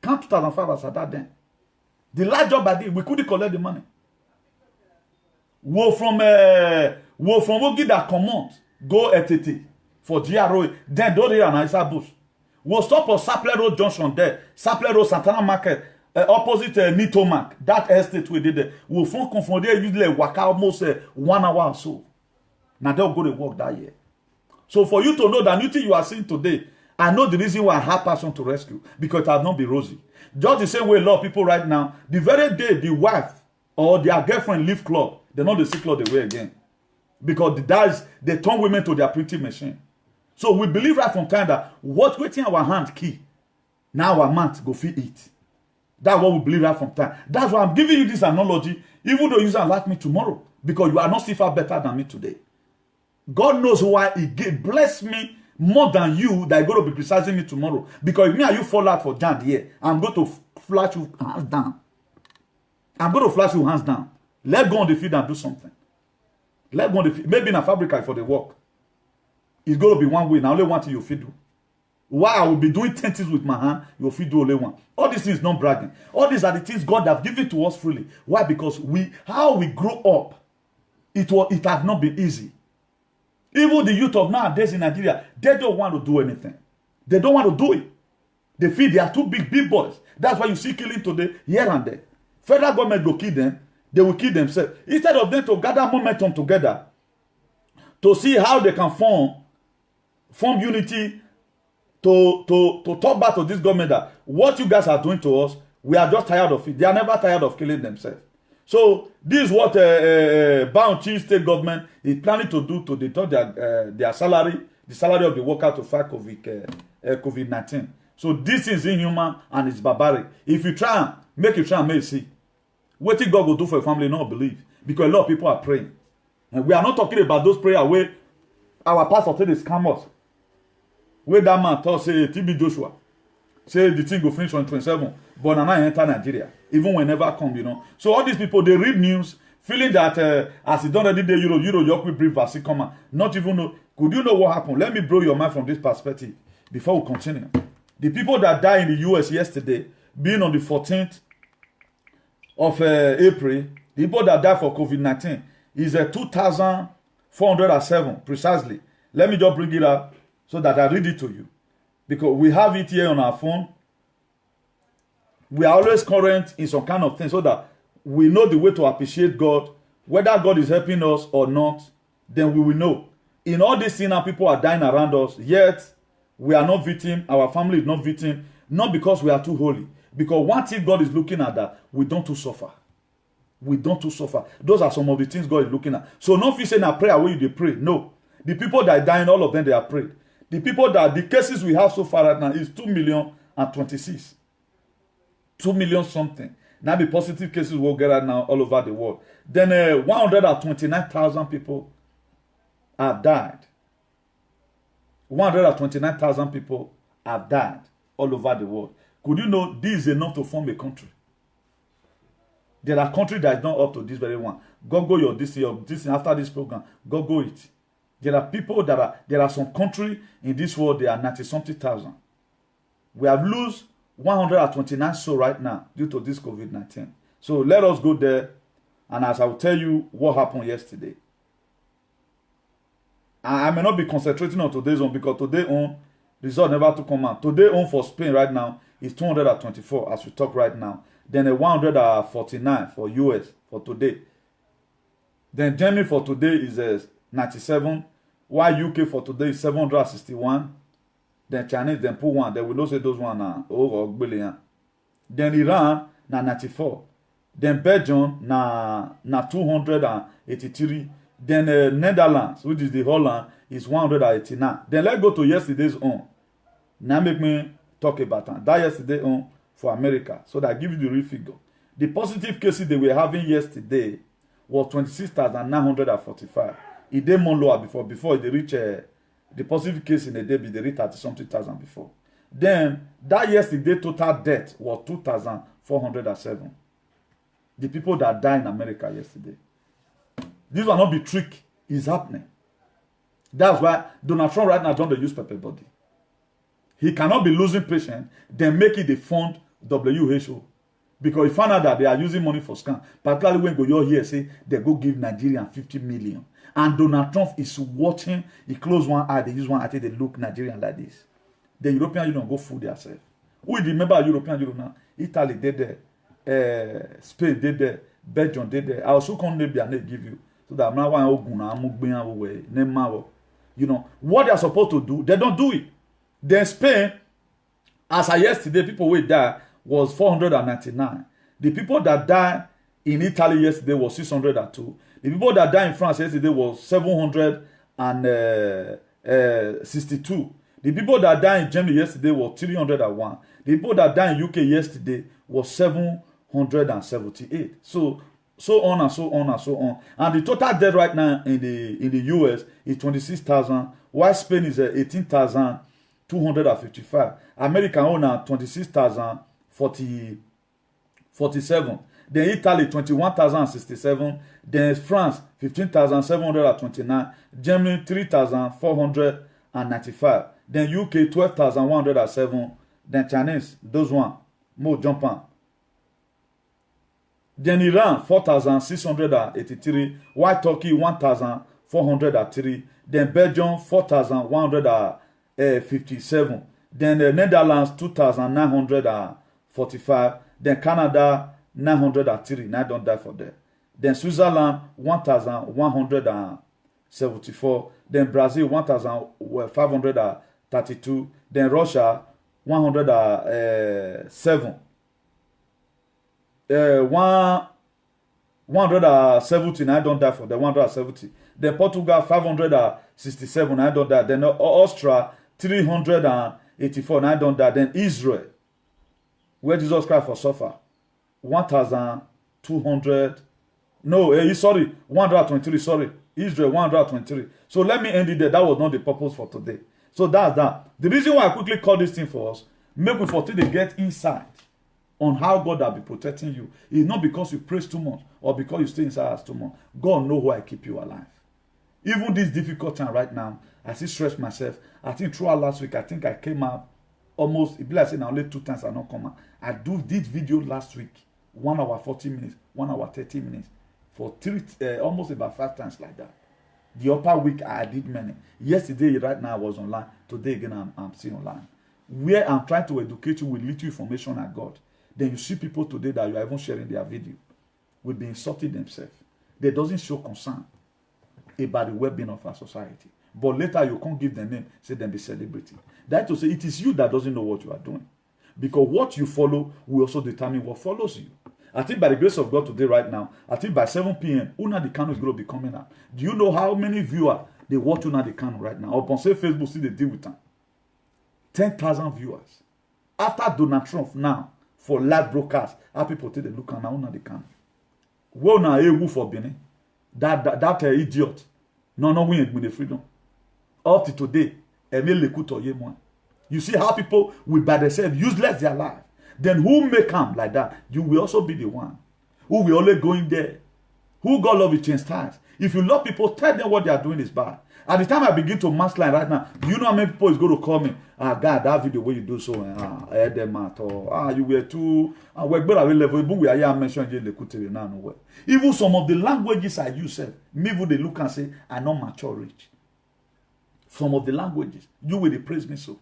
Count 2005 as at that then. The last job I did, we couldn't collect the money. Wo from Wogi that command go ETT for GRO. Then do they analyze bush. We'll stop for Sapler Road Junction there. Sapler Road Santana Market opposite Nitomac. That estate we did there. We'll find confonded usually work almost 1 hour or so. Now they'll go to work that year. So for you to know that new thing you are seeing today, I know the reason why I have passion to rescue, because it has not been rosy. Just the same way a lot of people right now, the very day the wife or their girlfriend leave club, they know the see club they wear again. Because they turn women to their printing machine. So we believe right from time that what waiting our hand key, now our mouth go feed it. That's what we believe right from time. That's why I'm giving you this analogy, even though you don't like me tomorrow, because you are not still far better than me today. God knows why He bless me more than you that are going to be criticizing me tomorrow. Because if me and you fall out for jam here, I'm going to flash you hands down. I'm going to flash you hands down. Let go on the field and do something. Let go on the field. Maybe in a fabric for the work. It's going to be one way. Now only one thing you fit do. Why I will be doing 10 things with my hand, you fit do only one. All these things not bragging. All these are the things God have given to us freely. Why? Because how we grow up, it has not been easy. Even the youth of nowadays in Nigeria, they don't want to do anything. They don't want to do it. They feel they are too big boys. That's why you see killing today, here and there. Federal government will kill them. They will kill themselves. Instead of them to gather momentum together, to see how they can form unity, to talk back to this government that what you guys are doing to us, we are just tired of it. They are never tired of killing themselves. So this is what Bauchi state government is planning to do to deter their salary, the salary of the worker to fight COVID-19. So this is inhuman and it's barbaric. If you try and make it see, what God will do for your family, not believe. Because a lot of people are praying. And we are not talking about those prayers where our pastor said they scam us. Where that man thought, say, TB Joshua, say the thing go finish on 27, but now enter Nigeria. Even whenever come, you know. So all these people, they read news, feeling that as it done already day, Euro, York will brief vaccine come, not even know. Could you know what happened? Let me blow your mind from this perspective before we continue. The people that died in the US yesterday, being on the 14th of April, the people that died for COVID-19 is 2,407 precisely. Let me just bring it up so that I read it to you. Because we have it here on our phone. We are always current in some kind of thing so that we know the way to appreciate God. Whether God is helping us or not, then we will know. In all this sin, people are dying around us, yet we are not victim, our family is not victim, not because we are too holy. Because one thing God is looking at that, we don't too suffer. We don't too suffer. Those are some of the things God is looking at. So not if you say a prayer where you pray. No. The people that are dying, all of them, they are prayed. The people that, the cases we have so far right now is 2,026,000. 2 million something. Now the positive cases will get right now all over the world. Then 129,000 people have died. 129,000 people have died all over the world. Could you know this is enough to form a country? There are countries that is not up to this very one. Go your this after this program. Go it. There are people there are some countries in this world, they are 90-something thousand. We have lost 129 souls right now due to this COVID-19. So let us go there, and as I will tell you what happened yesterday. I may not be concentrating on today's one because today on result never to come out. Today on for Spain right now is 224 as we talk right now. Then 149 for US for today. Then Germany for today is 97. While UK for today is 761. Then Chinese then put one. They will not say those one are billion. Then Iran na 94. Then Belgium na 283. Then Netherlands, which is the Holland, is 189. Then let's go to yesterday's on. Now make me talk about that yesterday on for America. So that I give you the real figure. The positive cases they were having yesterday was 26,945. It did more lower before they reach the positive case in a day, they reach 30-something thousand before. Then that yesterday total death was 2,407. The people that died in America yesterday. This will not be trick. It's happening. That's why Donald Trump right now don't use pepper body. He cannot be losing patience, then make it the fund WHO. Because he found out that they are using money for scam. Particularly when go here say they go give Nigerian 50 million. And Donald Trump is watching, he close one eye, they use one eye, they look Nigerian like this. The European Union go fool themselves. Who is the member of European Union now? Italy did there, Spain did there, Belgium did there. I also can't maybe and they give you. So that now you know what they are supposed to do, they don't do it. Then Spain, as of yesterday, people who died was 499. The people that died in Italy yesterday was 602. The people that died in France yesterday was 762. The people that died in Germany yesterday was 301. The people that died in UK yesterday was 778. So on and so on and so on. And the total death right now in the US is 26,000, while Spain is 18,255. America own 26,047. Then Italy 21,067. Then France 15,729. Germany 3,495. Then UK 12,107. Then Chinese, those one more jump on. Then Iran 4,683. While Turkey 1,403. Then Belgium 4,157. Then the Netherlands 2,945. Then Canada 903. Now don't die for that. Then Switzerland 1,174. Then Brazil 1,500. 32. Then Russia 107. 170, I don't die for the 170. Then Portugal 567, I don't die. Then Austria 384, I don't die. Then Israel, where Jesus Christ for suffer, 1,200. No, sorry, 123. Sorry, Israel 123. So let me end it there. That was not the purpose for today. So that's that. The reason why I quickly call this thing for us, make we for today get insight on how God will be protecting you. It's not because you praise too much or because you stay inside us too much. God knows why I keep you alive. Even this difficult time right now, I still stress myself. I think throughout last week, I think I came out almost, it be like saying only 2 times I not come out. I do this video last week, 1 hour 40 minutes, 1 hour 30 minutes, for almost about 5 times like that. The upper week I did many. Yesterday, right now I was online. Today again I'm still online. Where I'm trying to educate you with little information I got. Then you see people today that you are even sharing their video will be insulting themselves. They doesn't show concern about the well-being of our society. But later you can't give them name, say them be celebrity. That to say it is you that doesn't know what you are doing. Because what you follow will also determine what follows you. I think by the grace of God today, right now, I think by 7 p.m., Una the Kano is going to be coming out. Do you know how many viewers they watch Una the Kano right now? Upon say Facebook, see they deal with them. 10,000 viewers. After Donald Trump now, for live broadcast, how people take a look at Una the Kano. Well, now, a for Benin. That idiot. No, we ain't with the freedom. Up to today, you see how people will by themselves useless their life. Then who make them like that? You will also be the one who will only go in there. Who God love you change styles. If you love people, tell them what they are doing is bad. At the time I begin to mass line right now, do you know how many people is going to call me? God, that video where you do so, you were too, we're better level, but we are here mentioning the now. Even some of the languages I use, me would they look and say, I'm not mature rich. Some of the languages, you will praise me so.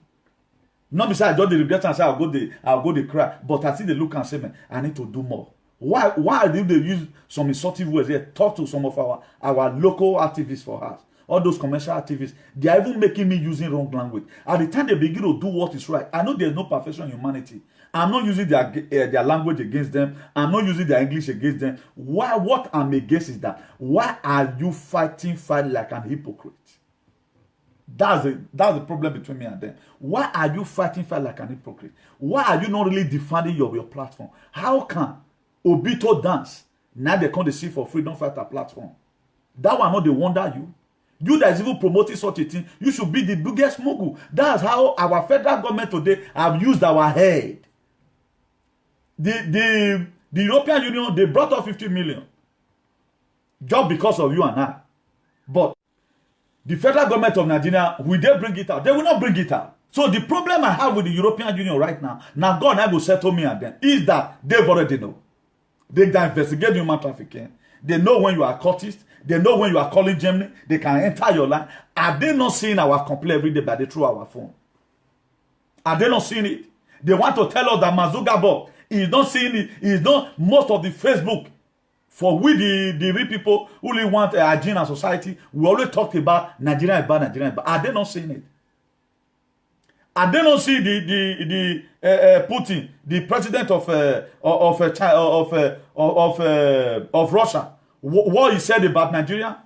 Not besides just the regret and say I'll go the cry, but I see the look and say, man, I need to do more. Why do they use some insultive words here? Talk to some of our local activists for us. All those commercial activists, they are even making me using wrong language. At the time they begin to do what is right, I know there's no perfection in humanity. I'm not using their language against them. I'm not using their English against them. What I'm against is that, why are you fighting like an hypocrite? That's the problem between me and them. Why are you fighting like an hypocrite? Why are you not really defending your platform? How can Obito dance? Now they come to see for freedom fighter platform. That one not they wonder you. You that is even promoting such a thing, you should be the biggest mogul. That's how our federal government today have used our head. The European Union, they brought up 50 million. Just because of you and I. But the federal government of Nigeria, will they bring it out? They will not bring it out. So the problem I have with the European Union right now God I will settle me and them, is that they've already know. They can investigate human trafficking. They know when you are cultist. They know when you are calling Germany. They can enter your line. Are they not seeing our complaint every day by the through our phone? Are they not seeing it? They want to tell us that Mazuga Bob is not seeing it. Is not most of the Facebook. For we the real people who really want a hygiene and society, we always talk about Nigeria is bad, Nigeria is bad. Are they not seeing it? Are they not seeing the Putin, the president of Russia, what he said about Nigeria?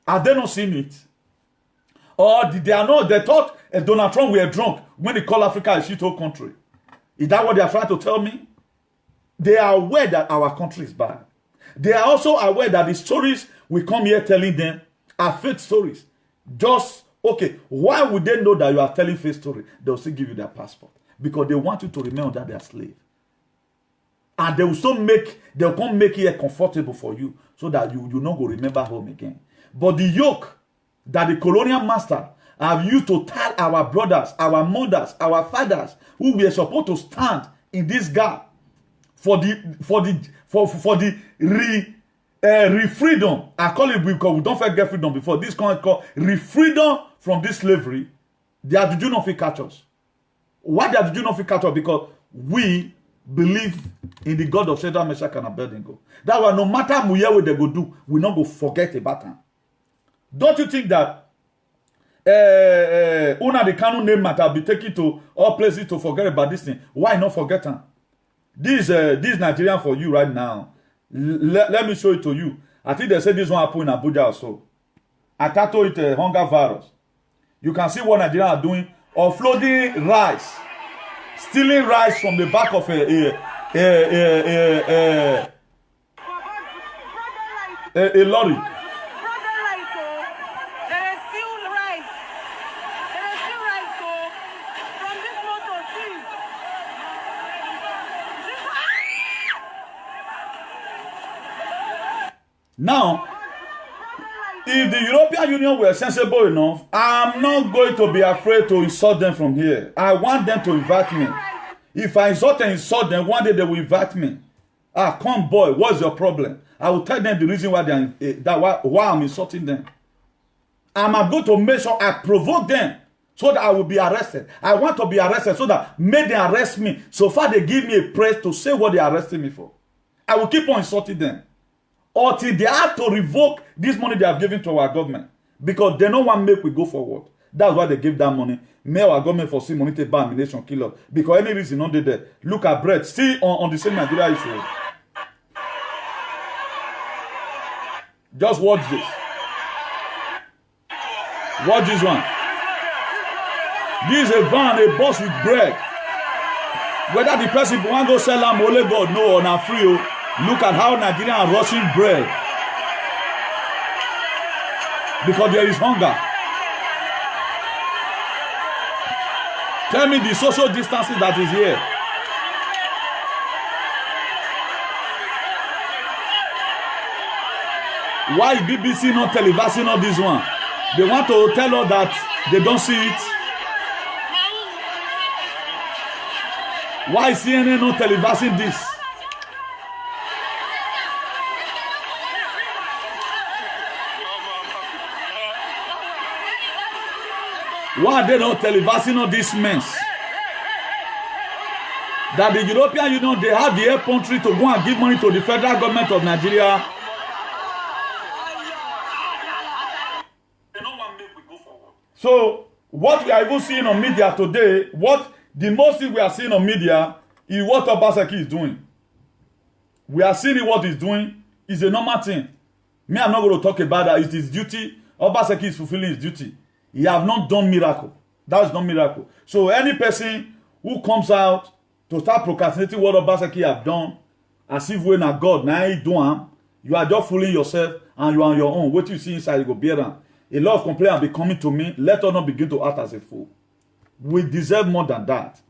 Are they not seeing it? Or they thought Donald Trump were drunk when they call Africa a shithole country. Is that what they are trying to tell me? They are aware that our country is bad. They are also aware that the stories we come here telling them are fake stories. Just, okay, why would they know that you are telling fake story? They'll still give you their passport. Because they want you to remain under their slave. And they will still they'll come make it comfortable for you so that you not go remember home again. But the yoke that the colonial master have used to tie our brothers, our mothers, our fathers, who were supposed to stand in this gap for the freedom. I call it because we don't forget freedom before. This kind called freedom from this slavery. They are do not fit catch us. Why they are do not fit catch us? Because we believe in the God of Shadrach, Meshach, and Abednego. That way, no matter what they go do, we not go forget about them. Don't you think that Una the Kanu name matter be taken to all places to forget about this thing. Why not forget them? This Nigerian for you right now. Let me show it to you. I think they said this one happened in Abuja also. I titled it hunger virus. You can see what Nigerians are doing. Offloading rice. Stealing rice from the back of a lorry. Now, if the European Union were sensible enough, I'm not going to be afraid to insult them from here. I want them to invite me. If I insult them, one day they will invite me. Ah, come boy, what's your problem? I will tell them the reason why why I'm insulting them. I'm going to make sure I provoke them so that I will be arrested. I want to be arrested so that may they arrest me. So far they give me a praise to say what they are arresting me for. I will keep on insulting them until they have to revoke this money they have given to our government, because they don't want to make we go forward. That's why they give that money. May our government for see money to buy ammunition killer. Because any reason not there. Look at bread. See on the same Nigeria issue. Just watch this. Watch this one. This is a van, a bus with bread. Whether the person want to go sell them, only God know or not free. Look at how Nigerians are rushing bread. Because there is hunger. Tell me the social distancing that is here. Why BBC not televising on this one? They want to tell us that they don't see it. Why CNN not televising this? Why are they not televising on this mess? That the European Union, they have the air country to go and give money to the federal government of Nigeria. So, what we are even seeing on media today, the most thing we are seeing on media is what Obaseki is doing. We are seeing what he's doing. It's a normal thing. Me, I'm not going to talk about that. It's his duty. Obaseki is fulfilling his duty. He have not done miracle. That is not miracle. So any person who comes out to start procrastinating what Obaseki have done, as if we're not God, now he do, you are just fooling yourself and you are on your own. What you see inside, you go bear down. A lot of complaints be coming to me. Let us not begin to act as a fool. We deserve more than that.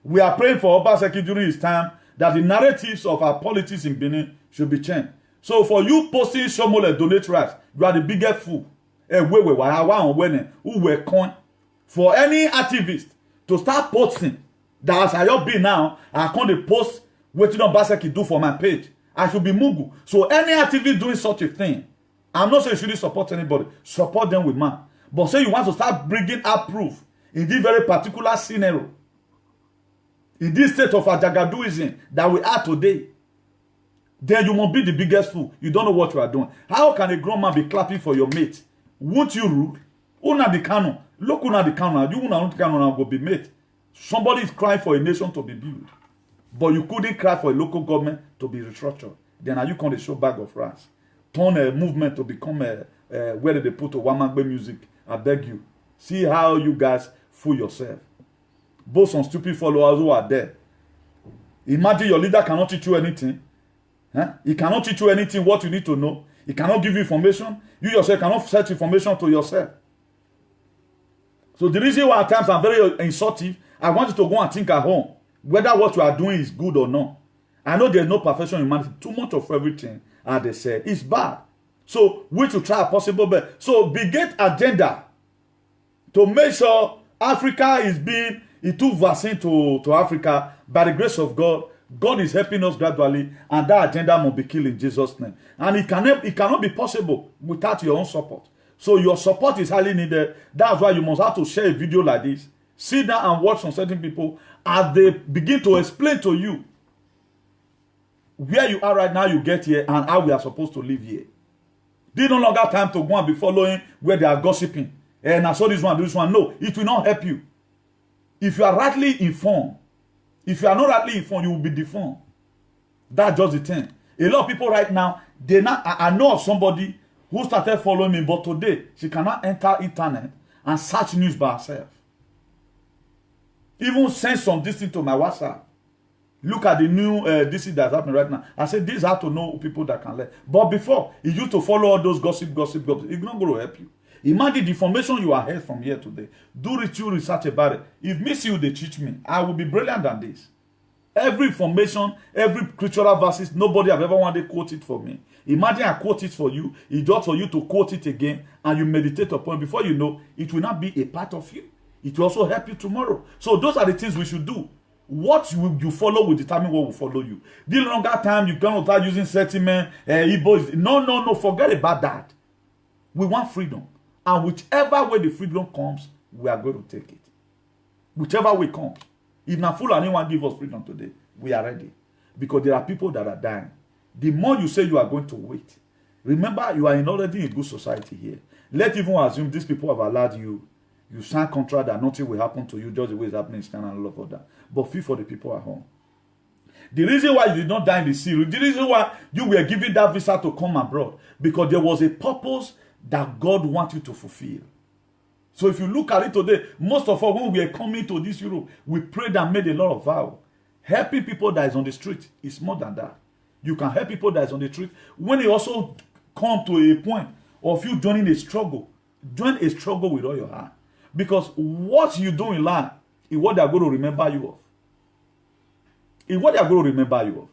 We are praying for Obaseki during his time that the narratives of our politics in Benin should be changed. So for you posting Shomole donate rights, you are the biggest fool. Who were coin for any activist to start posting that as I be now, I can't post what Obaseki do for my page. I should be Mugu. So any activist doing such a thing, I'm not saying you shouldn't support anybody. Support them with man. But say you want to start bringing up proof in this very particular scenario, in this state of Ajagaduism that we are today, then you must be the biggest fool. You don't know what you are doing. How can a grown man be clapping for your mate? Won't you rule? Una the canon. Look una the canon. You una the canon will be made. Somebody is crying for a nation to be built. But you couldn't cry for a local government to be restructured. Then are you going to show bag of rice? Turn a movement to become where they put a Wamagbe music. I beg you. See how you guys fool yourself. Both some stupid followers who are there. Imagine your leader cannot teach you anything. He cannot teach you anything what you need to know. He cannot give you information. You yourself cannot search information to yourself. So the reason why at times I'm very insultive, I want you to go and think at home whether what you are doing is good or not. I know there's no perfection in humanity. Too much of everything, as they said, is bad. So we should try possible best. So begin agenda to make sure Africa is being, he took vaccine to Africa by the grace of God. God is helping us gradually, and that agenda must be killed in Jesus' name. And it cannot be possible without your own support. So your support is highly needed. That's why you must have to share a video like this. Sit down and watch some certain people as they begin to explain to you where you are right now, you get here, and how we are supposed to live here. They no longer time to go and be following where they are gossiping. And I saw this one, this one. No, it will not help you. If you are rightly informed, if you are not rightly informed, you will be deformed. That's just the thing. A lot of people right now, I know of somebody who started following me, but today she cannot enter internet and search news by herself. Even send some this thing to my WhatsApp. Look at the new this thing that's happening right now. I said, this how to know people that can learn. But before, you used to follow all those gossip. It's not going to help you. Imagine the information you are heard from here today. Do research about it. If me see you, they teach me, I will be brilliant than this. Every information, every scriptural verses, nobody have ever wanted to quote it for me. Imagine I quote it for you. It's just for you to quote it again and you meditate upon it. Before you know, it will not be a part of you. It will also help you tomorrow. So those are the things we should do. What you follow will determine what will follow you. The longer time you cannot start using sentiment, Igbo, no, forget about that. We want freedom. And whichever way the freedom comes, we are going to take it. Whichever way comes. If not fool anyone give us freedom today, we are ready. Because there are people that are dying. The more you say you are going to wait, remember you are already in good society here. Let's even assume these people have allowed you sign contract that nothing will happen to you just the way it's happening in China and all of that. But feel for the people at home. The reason why you did not die in the sea, the reason why you were given that visa to come abroad, because there was a purpose that God wants you to fulfill. So if you look at it today, most of us, when we are coming to this Europe, we prayed and made a lot of vows. Helping people that is on the street is more than that. You can help people that is on the street. When you also come to a point of you joining a struggle, join a struggle with all your heart. Because what you do in life is what they are going to remember you of. Is what they are going to remember you of.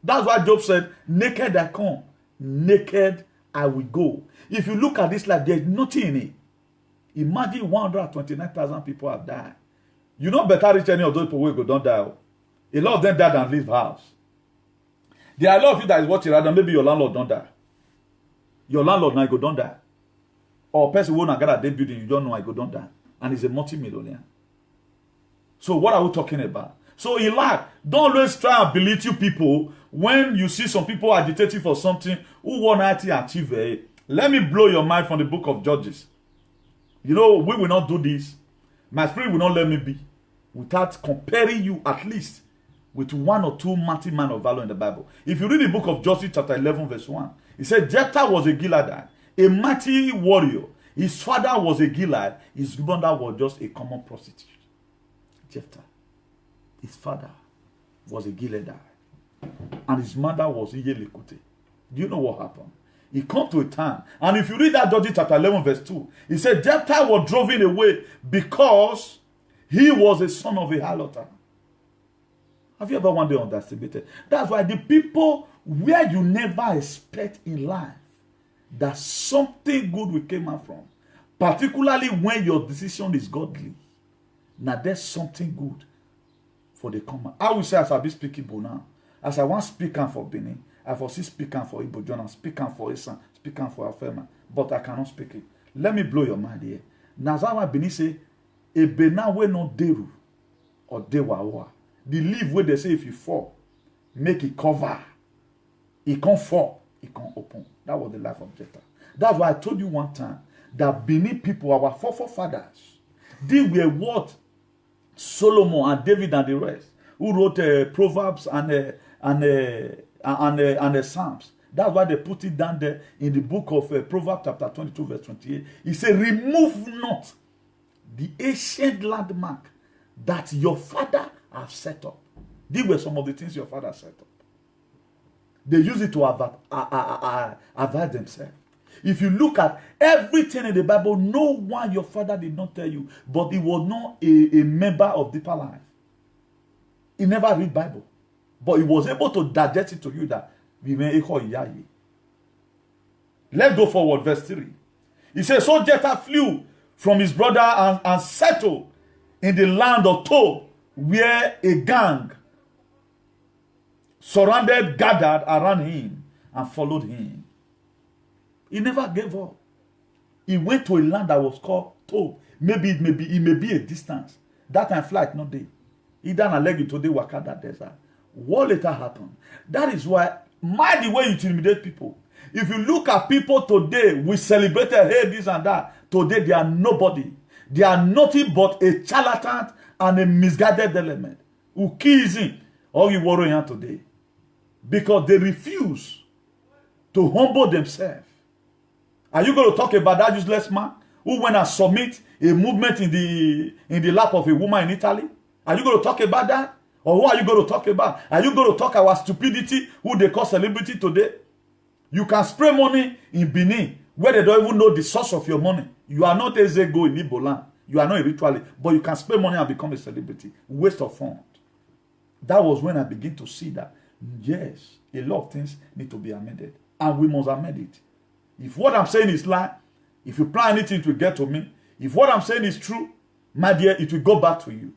That's why Job said, naked I come, naked I will go. If you look at this life, there is nothing in it. Imagine 129,000 people have died. You know better reach any of those people who don't die. A lot of them died and leave house. There are a lot of you that is watching right now. Maybe your landlord don't die. Your landlord now go don't die. Or a person who not got a dead building, you don't know I go don't die. And he's a multi-millionaire. So what are we talking about? So in life, don't always try and belittle people when you see some people agitating for something who want to achieve it. Let me blow your mind from the book of Judges. You know, we will not do this. My spirit will not let me be without comparing you at least with one or two mighty men of valor in the Bible. If you read the book of Judges chapter 11 verse 1, it said Jephthah was a Gileadite, a mighty warrior. His father was a Gilead. His mother was just a common prostitute. Jephthah. His father was a Gileadite. And his mother was Iyelekute. Do you know what happened? He come to a time. And if you read that Judges chapter 11 verse 2, he said Jephthah was driven away because he was a son of a harlot. Have you ever one day underestimated? That's why the people where you never expect in life that something good will come out from, particularly when your decision is godly. Now there's something good for the common. I will say as I be speaking Bona, as I want speaking for Benin, I foresee speaking for Ibo John, speaking for Isan, speaking for Afema, but I cannot speak it. Let me blow your mind here. Nazawa Benin say, a Bena we no deru or dewawa. The leaf where they say if you fall, make it cover. It can't fall, it can't open. That was the life of Jephthah. That's why I told you one time that Benin people, our forefathers, they were what Solomon and David and the rest, who wrote Proverbs and Psalms. That's why they put it down there in the book of Proverbs chapter 22 verse 28. He said, remove not the ancient landmark that your father have set up. These were some of the things your father set up. They use it to avoid themselves. If you look at everything in the Bible, no one your father did not tell you, but he was not a member of Deeper Life. He never read Bible, but he was able to digest it to you that we may echo Yahi. Let's go forward, verse 3. He says, so Jephthah flew from his brother and settled in the land of Tob, where a gang gathered around him and followed him. He never gave up. He went to a land that was called Tob. Maybe it may be a distance. That time flight not there. He done a leg to the Wakanda desert. What later happened? That is why, mind the way you intimidate people. If you look at people today, we celebrated, hey, this and that. Today, they are nobody. They are nothing but a charlatan and a misguided element who keys in all you worry today. Because they refuse to humble themselves. Are you going to talk about that useless man who went and submit a movement in the lap of a woman in Italy? Are you going to talk about that? Or what are you going to talk about? Are you going to talk our stupidity, who they call celebrity today? You can spray money in Benin where they don't even know the source of your money. You are not a Zego in Igbo land. You are not a ritualist, but you can spray money and become a celebrity. Waste of fund. That was when I began to see that, yes, a lot of things need to be amended. And we must amend it. If what I'm saying is lie, if you plan anything, it will get to me. If what I'm saying is true, my dear, it will go back to you.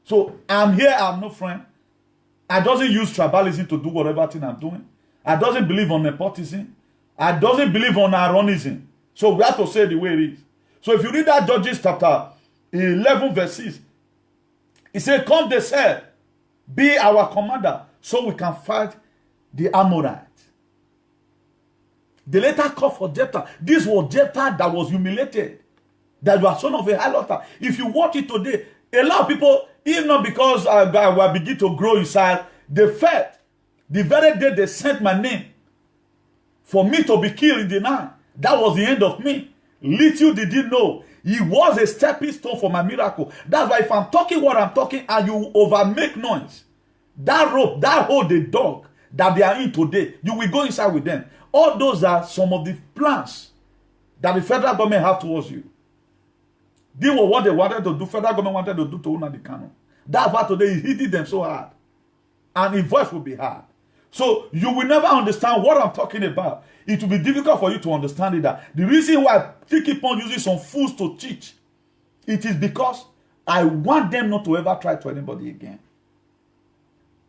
So I'm here, I'm no friend. I doesn't use tribalism to do whatever thing I'm doing. I doesn't believe on nepotism. I doesn't believe on ironism. So we have to say the way it is. So if you read that Judges chapter 11 verse 6, it said, come, they said, be our commander so we can fight the Amorites. They later called for Jephthah. This was Jephthah that was humiliated, that was son of a harlot. If you watch it today, a lot of people, even not because I will begin to grow inside, they felt the very day they sent my name for me to be killed in the night. That was the end of me. Little did you know, he was a stepping stone for my miracle. That's why if I'm talking what I'm talking and you over make noise, that rope, that hole they dug that they are in today, you will go inside with them. All those are some of the plans that the federal government have towards you. They were what they wanted to do. Federal government wanted to do to Nnamdi Kanu. That's why today he hit them so hard. And his voice will be hard. So you will never understand what I'm talking about. It will be difficult for you to understand it. That the reason why I keep on using some fools to teach, it is because I want them not to ever try to anybody again.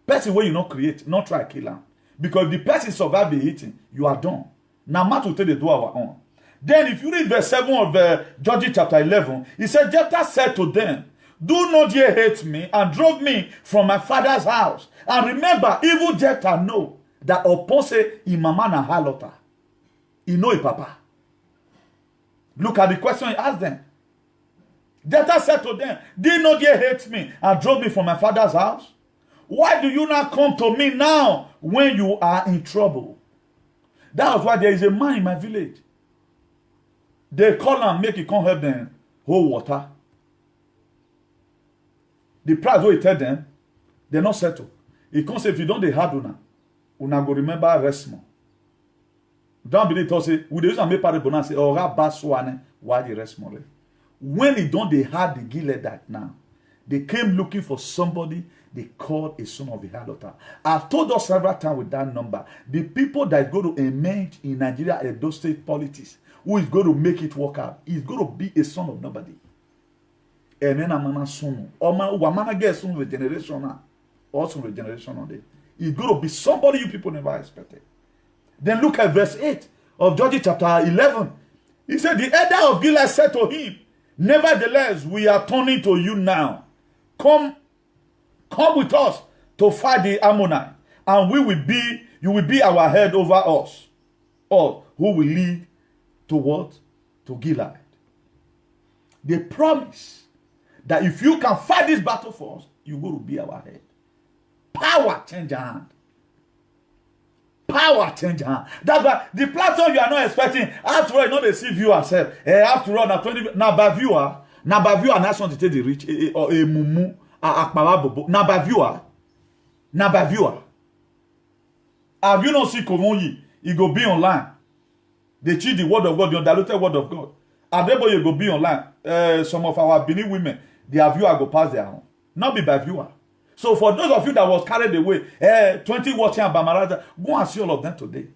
Person where you not create, not try kill them. Because if the person survive the hitting, you are done. Now, man will tell they do our own. Then, if you read verse 7 of Judges chapter 11, he said, Jephthah said to them, do not ye hate me and drove me from my father's house. And remember, evil Jephthah know that upon say imama na halota. He know it, papa. Look at the question he asked them. Jephthah said to them, did not ye hate me and drove me from my father's house? Why do you not come to me now when you are in trouble? That was why there is a man in my village. They call and make it come help them hold water. The price what he tell them, they not settle. He comes say if you don't they hard una go remember rest more. Don't believe to say we use and make parable and say oh baswane why the rest more. When he don't they hard the Gilead that now, they came looking for somebody they called a son of a harlot. I've told us several times with that number, the people that go to emerge in Nigeria Edo State politics, who is going to make it work out, is going to be a son of nobody. And then I'm son. Or man get son of generation also a generation on it. It's going to be somebody you people never expected. Then look at verse 8 of Judges chapter 11. He said, the elder of Gilead said to him, nevertheless, we are turning to you now. Come with us to fight the Ammonite, and you will be our head over us, or who will lead to what? To Gilead. They promise that if you can fight this battle for us, you will be our head. Power change hand. Power change hand. That's why the platform you are not expecting, after all, you know they see view yourself. After all, now 20 now by viewer, now something to take the rich or a mumu. Naba viewer. Have you not seen Komonyi? He go be online. They cheat the word of God, the undiluted word of God. And everybody you go be online. Some of our Benin women, their viewer go pass their own. Not be by viewer. So for those of you that was carried away, 20 watching Bamaraja, go and see all of them today.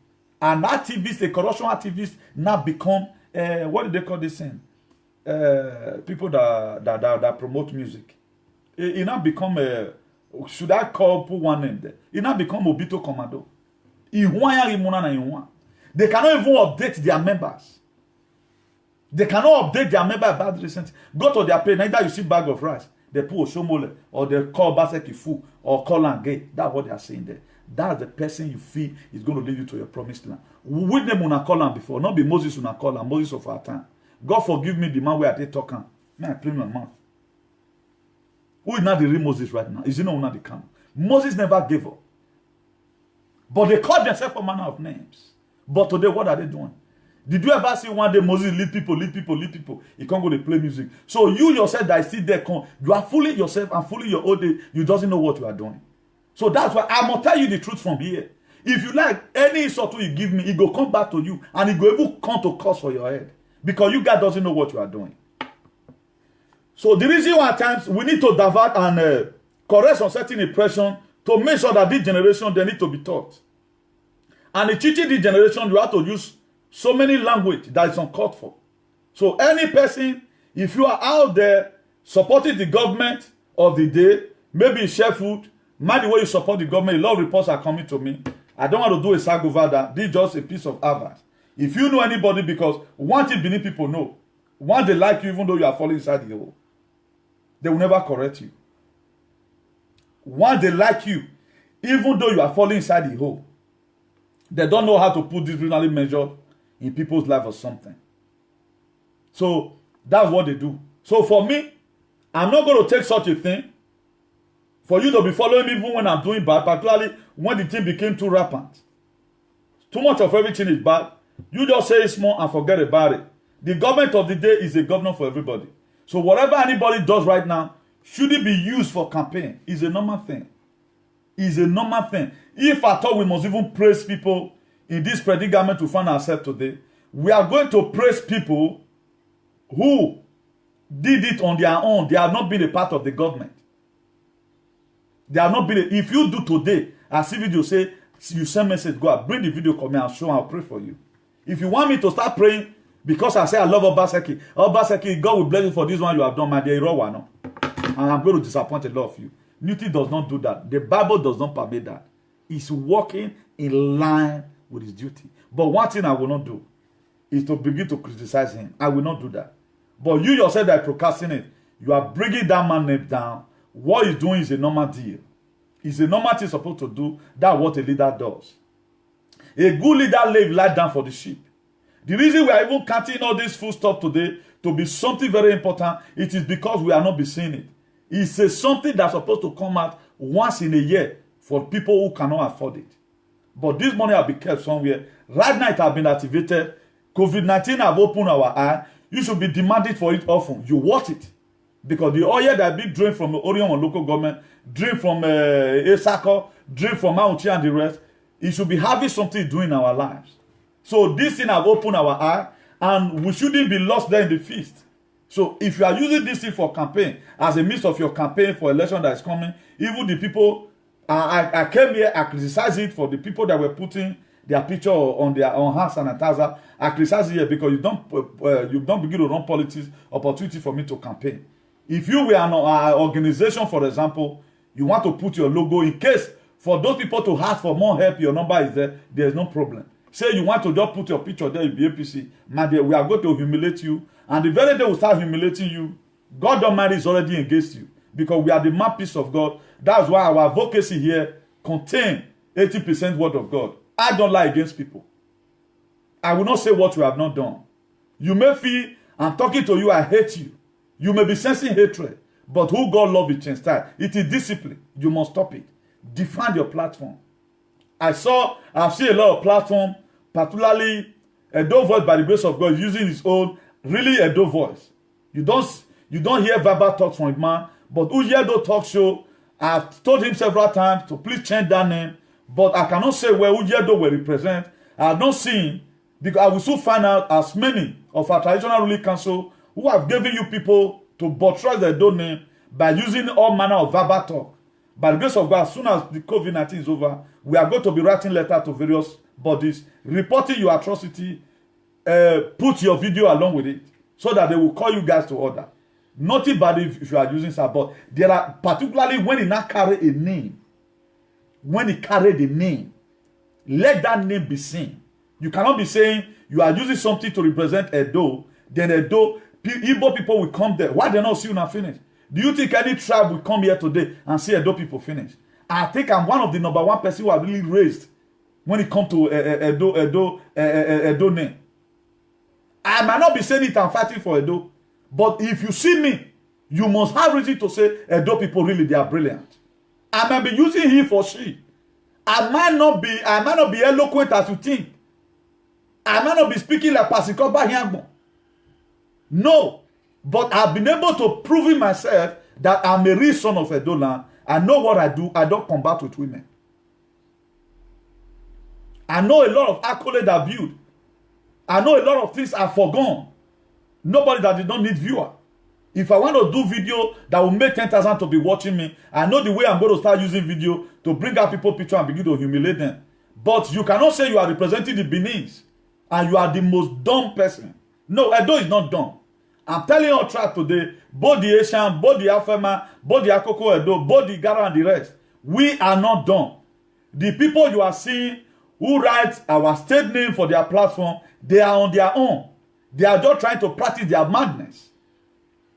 And activists, the corruption activists, now become what do they call this thing? People that promote music. It now become should I put one name there? It now become Obito Commando. They cannot even update their members. They cannot update their member about recent. Go to their page. Neither you see bag of rice. They put Oshomole or they call Baseki Fu or call and gay. That's what they are saying there. that's the person you feel is going to lead you to your promised land. With them una call am before, not be Moses una call am, Moses of our time. God forgive me the man where I dey talk am. May I clean my mouth. Who is not the real Moses right now? Is it not the camp? Moses never gave up. But they called themselves a manner of names. But today, what are they doing? Did you ever see one day Moses lead people? He can't go to play music. So you yourself that is still there, you are fooling yourself and fooling your old day. You doesn't know what you are doing. So that's why I'm going to tell you the truth from here. If you like any insult you give me, it will come back to you. And it will even come to cause for your head. Because you guys doesn't know what you are doing. So the reason why at times we need to divert and correct some certain impression to make sure that this generation, they need to be taught. And in teaching this generation, you have to use so many language that is uncalled for. So any person, if you are out there supporting the government of the day, maybe share food, mind the way you support the government, a lot of reports are coming to me. I don't want to do a sag over that. This is just a piece of advice. If you know anybody, because one thing Benin people know, once they like you, even though you are falling inside the hole, they will never correct you. Once they like you, even though you are falling inside the hole, they don't know how to put this really measured in people's life or something. So that's what they do. So for me, I'm not going to take such a thing for you to be following me even when I'm doing bad, particularly when the thing became too rampant. Too much of everything is bad. You just say it's small and forget about it. The government of the day is a governor for everybody. So whatever anybody does right now, should it be used for campaign? Is a normal thing. Is a normal thing. If I thought we must even praise people in this predicament we find ourselves today, we are going to praise people who did it on their own. They have not been a part of the government. They have not been. If you do today, I see video say, you send message, go out, bring the video, come here, I'll show, I'll pray for you. If you want me to start praying, because I say I love Obaseki, God will bless you for this one you have done, my dear Irowano. And I'm going to disappoint a lot of you. Newton does not do that. The Bible does not permit that. He's working in line with his duty. But one thing I will not do is to begin to criticize him. I will not do that. But you yourself that procrastinate, you are bringing that man name down. What he's doing is a normal deal. It's a normal thing supposed to do. That's what a leader does. A good leader lays life down for the sheep. The reason we are even counting all this food stuff today to be something very important, it is because we are not be seeing it. It's something that's supposed to come out once in a year for people who cannot afford it. But this money has been kept somewhere. Right now it has been activated. COVID-19 have opened our eye. You should be demanding for it often. You want it. Because the oil that been drained from the Orion local government, drained from Esako, drained from Mount and the rest, it should be having something doing in our lives. So this thing have opened our eye, and we shouldn't be lost there in the feast. So if you are using this thing for campaign, as a means of your campaign for election that is coming, even the people, I came here, I criticized it for the people that were putting their picture on their hand sanitizer. I criticize it here because you don't begin to run politics, opportunity for me to campaign. If you were an organization, for example, you want to put your logo in case for those people to ask for more help, your number is there, there's no problem. Say you want to just put your picture there in the APC, man, we are going to humiliate you. And the very day we start humiliating you, God Almighty is already against you. Because we are the mouthpiece of God. That's why our advocacy here contains 80% word of God. I don't lie against people. I will not say what you have not done. You may feel I'm talking to you, I hate you. You may be sensing hatred. But who God loves is change style. It is discipline. You must stop it. Define your platform. I've seen a lot of platforms, particularly Edo Voice by the grace of God using his own really Edo voice. You don't hear verbal talks from a man, but Ujedo talk show, I've told him several times to please change that name, but I cannot say where Ujedo will represent. I have not seen, because I will soon find out as many of our traditional ruling council who have given you people to buttress their Edo name by using all manner of verbal talk. By the grace of God, as soon as the COVID-19 is over, we are going to be writing letters to various bodies, reporting your atrocity, put your video along with it, so that they will call you guys to order. Nothing bad if you are using that, but there are, particularly when it not carry a name, when it carry the name, let that name be seen. You cannot be saying you are using something to represent Edo, then Edo, Igbo people will come there. Why they not see you now finish? Do you think any tribe will come here today and see Edo people finish? I think I'm one of the number one person who are really raised when it comes to Edo name. I might not be saying it, I'm fighting for Edo, but if you see me, you must have reason to say Edo people really they are brilliant. I might be using he for she. I might not be eloquent as you think. I might not be speaking like Pasikoba Hyangbo. No, but I've been able to prove in myself that I'm a real son of Edo land. I know what I do. I don't combat with women. I know a lot of accolades are built. I know a lot of things are forgone. Nobody that did not need viewer. If I want to do video that will make 10,000 to be watching me, I know the way I'm going to start using video to bring out people picture and begin to humiliate them. But you cannot say you are representing the Benin's and you are the most dumb person. No, Edo is not dumb. I'm telling you all track today, both the Asian, both the Afema, both the Akoko Edo, both the Gara and the rest, we are not dumb. The people you are seeing who write our state name for their platform, they are on their own. They are just trying to practice their madness.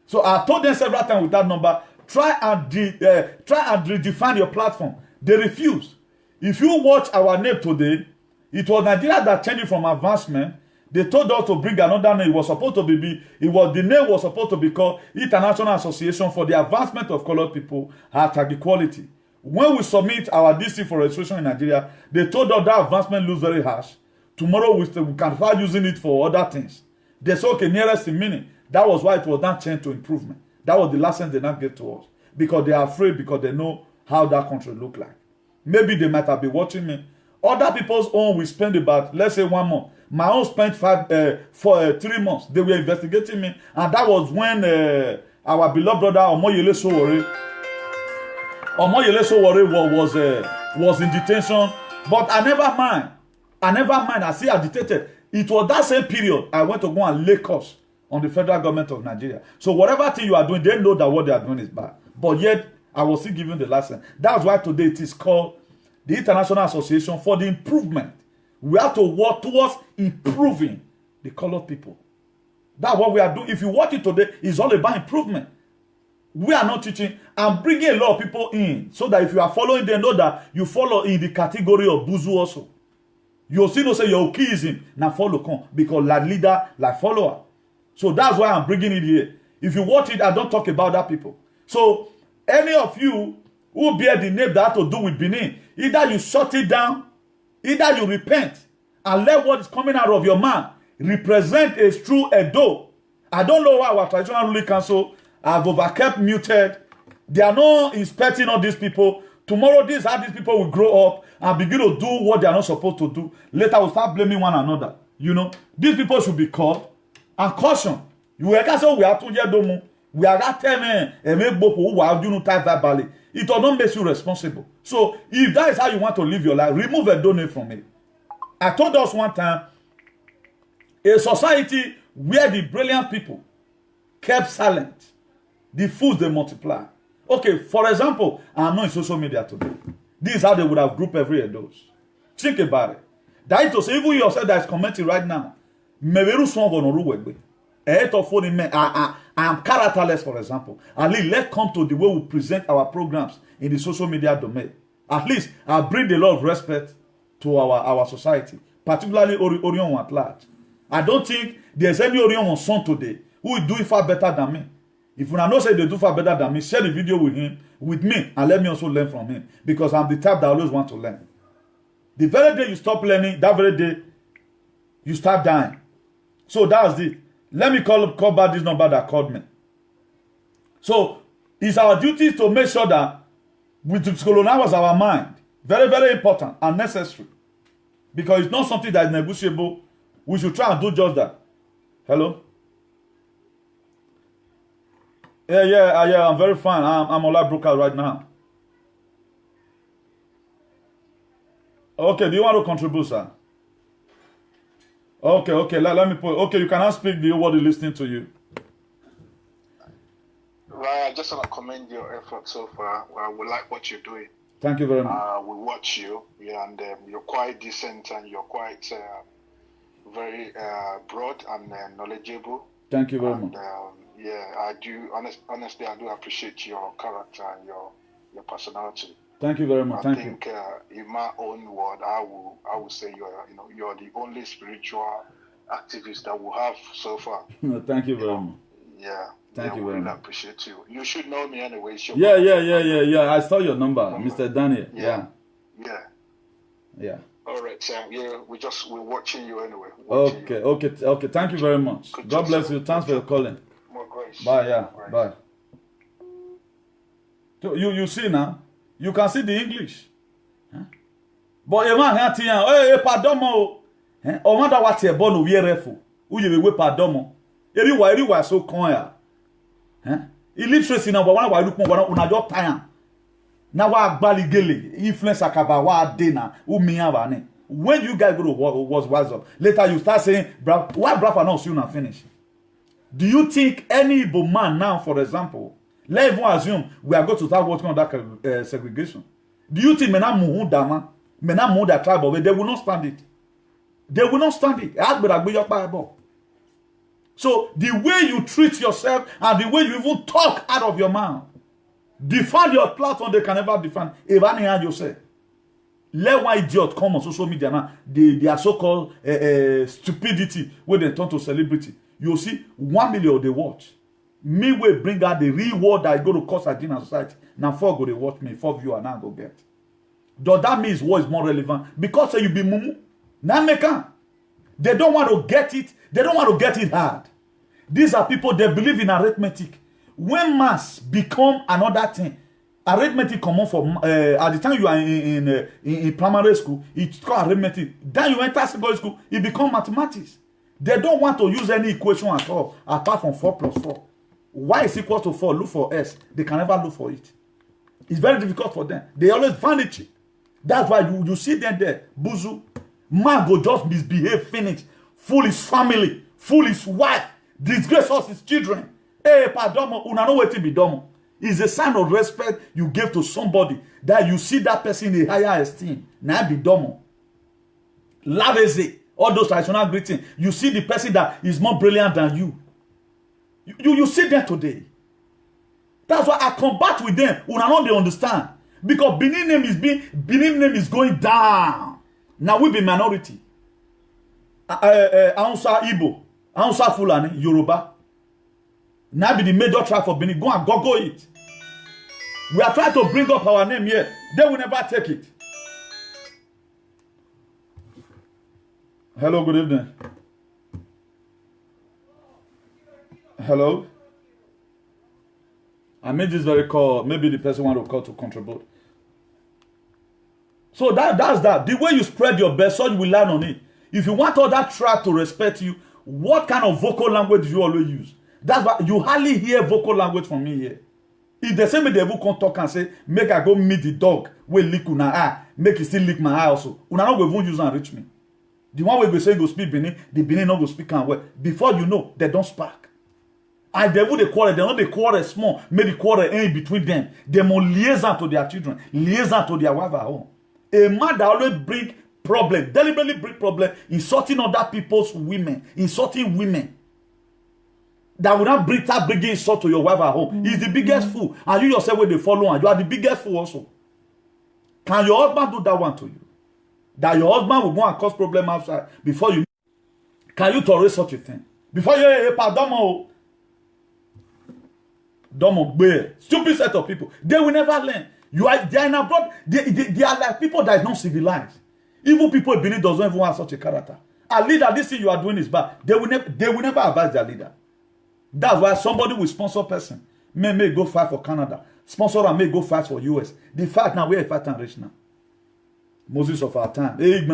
So I've told them several times with that number, try and redefine your platform. They refuse. If you watch our name today, it was Nigeria that changed it from advancement. They told us to bring another name. It was supposed to be, the name was supposed to be called International Association for the Advancement of Colored People at Equality. When we submit our DC for registration in Nigeria, they told us that advancement looks very harsh. Tomorrow we can start using it for other things. They said, okay, nearest in meaning. That was why it was not changed to improvement. That was the lesson they not give to us. Because they are afraid, because they know how that country look like. Maybe they might have been watching me. Other people's own will spend about, let's say, 1 month. My own spent 3 months. They were investigating me. And that was when our beloved brother Omoyele Sowore was in detention. But I never mind. I see agitated. It was that same period I went to go and lay course on the federal government of Nigeria. So whatever thing you are doing, they know that what they are doing is bad. But yet, I was still giving the lesson. That's why today it is called the International Association for the Improvement. We have to work towards improving the colored people. That's what we are doing. If you watch it today, it's all about improvement. We are not teaching. I'm bringing a lot of people in so that if you are following, they know that you follow in the category of Buzu also. You still say your okism, now follow come because like leader, like follower. So that's why I'm bringing it here. If you watch it, I don't talk about that people. So any of you who bear the name that has to do with Benin, either you shut it down, either you repent and let what is coming out of your mouth represent a true Edo. I don't know why our traditional ruling council have overkept muted. They are not inspecting all these people. Tomorrow, these people will grow up and begin to do what they are not supposed to do. Later, we'll start blaming one another. You know, these people should be called and cautioned. You say we are 2 years old. We are at verbally. It will not make you responsible. So, if that is how you want to live your life, remove a donate from it. I told us one time, a society where the brilliant people kept silent, the fools they multiply. Okay, for example, I'm not in social media today. This is how they would have grouped every of those. Think about it. That is to say, even yourself that is commenting right now, I am characterless, for example. At least let's come to the way we present our programs in the social media domain. At least I bring a lot of respect to our society, particularly Orion at large. I don't think there's any Orion on son today who will do it far better than me. If you know say they do far better than me, share the video with me, and let me also learn from him. Because I'm the type that always want to learn. The very day you stop learning, that very day you start dying. So that's it. Let me call back this number that called me. So it's our duty to make sure that we colonize our mind. Very, very important and necessary. Because it's not something that is negotiable. We should try and do just that. Hello? Yeah, I'm very fine. I'm on live broadcast right now. Okay, do you want to contribute, sir? Okay, let me put. Okay, you cannot speak. The word is listening to you. Right, I just want to commend your effort so far. We like what you're doing. Thank you very much. We watch you, and you're quite decent and you're quite very broad and knowledgeable. Thank you very much. Yeah, I do. Honestly, I do appreciate your character and your personality. Thank you very much. I Thank you. think in my own word, I will say you're the only spiritual activist that we have so far. Thank you You very know, much. yeah, Thank yeah, you we very really much. appreciate you. You should know me anyway. Yeah. I saw your number, Mr. Daniel. Yeah, Yeah. yeah. Yeah. All right, Sam. Yeah, we're watching you anyway. Watching Okay. you. Okay. Thank you very much. Good God job, bless sir. you. Thanks for Good your job. calling. More grace. Bye. Yeah. More grace. Bye. So you see now, you can see the English. But a man here, hey, pardon mo. O wonder what you born we refo. Who you we pardon mo. Everywhere so con ya. Illiteracy now, but one look more una just time. Now wa gbaligele influence akaba wa de na who me have ne. When you guys go to was wise up, later you start saying, why Brafa not soon and finish? Do you think any Igbo man now, for example, let's even assume we are going to start working on that segregation? Do you think Mena Muhu Dama, Mena Muhu that tribe of it, they will not stand it? They will not stand it. So the way you treat yourself and the way you even talk out of your mouth, defend your platform, they can never defend. Even yourself. Let one idiot come on social media now, their so-called stupidity, where they turn to celebrity. You see, 1 million they watch. Me will bring out the real word that I go to cause again in society. Now 4 go they watch me, 4 viewer now go get. Does that mean what is more relevant? Because you be mumu. Now make they don't want to get it. They don't want to get it hard. These are people they believe in arithmetic. When maths become another thing, arithmetic common for at the time you are in primary school, it's called arithmetic. Then you enter secondary school, it becomes mathematics. They don't want to use any equation at all, apart from 4 plus 4. Y is equal to 4. Look for S. They can never look for it. It's very difficult for them. They always find it cheap. That's why you see them there. Buzu. Man go just misbehave, finish. Fool his family. Fool his wife. Disgrace us his children. Hey, pardon, una know wetin be dumb. It's a sign of respect you give to somebody that you see that person in a higher esteem. Now be dumb. Laveze. All those traditional greetings. You see the person that is more brilliant than you. You see them today. That's why I combat with them. Una know they understand. Because Benin name is going down. Now we be minority. Hausa Igbo, Hausa Fulani, Yoruba. Now be the major tribe for Benin. Go and go it. We are trying to bring up our name here. They will never take it. Hello, good evening. Hello. I made this very call. Maybe the person want to call to contribute. So that's that. The way you spread your best, so you will learn on it. If you want all that tribe to respect you, what kind of vocal language do you always use? That's why you hardly hear vocal language from me here. If they say me, they will come talk and say, make I go meet the dog, will lick una eye, make it still lick my eye also. Una not go even use and reach me. The one way we say go speak Benin, the Benin not go speak and well. Before you know, they don't spark. And they will quarrel, they not the quarrel small, make the quarrel end between them. They must liaison to their children, liaison to their wife at home. A man that always bring problem, deliberately bring problem, insulting other people's women, insulting women. That will not start bringing insult to your wife at home. He's the biggest fool. And you yourself when they follow and you are the biggest fool also. Can your husband do that one to you? That your husband will go and cause problem outside before you. Can you tolerate such a thing? Before you pardon, stupid set of people. They will never learn. They are in abroad. They are like people that are not civilized. Even people in Benin doesn't even have such a character. A leader, this thing you are doing is bad. They will never advise their leader. That's why somebody will sponsor person. May go fight for Canada. Sponsor and may go fight for US. The fight now, we are fighting rich now. Moses of our time. In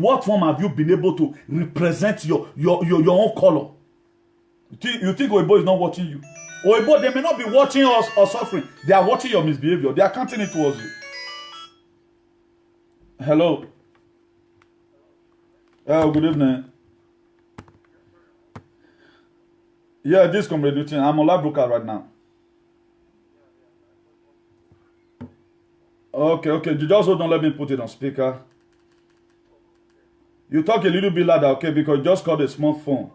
what form have you been able to represent your own color? You think Oibo is not watching you? Oibo, they may not be watching us or suffering. They are watching your misbehavior. They are counting it towards you. Hello. Good evening. Yeah, this comrade, I'm on Labroka right now. Okay. You just hold on, let me put it on speaker. You talk a little bit louder, okay, because you just called a small phone.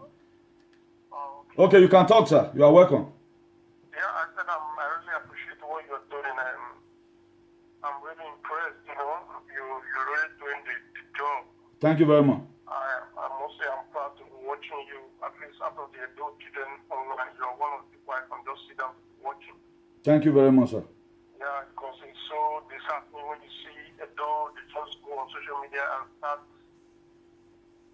Okay, you can talk, sir. You are welcome. doing the job. Thank you very much. I must say I'm proud to be watching you, at least out of the adult children online. You're one of the people I can just sit down watching. Thank you very much, sir. Yeah, because it's so disheartening when you see adults, they just go on social media and start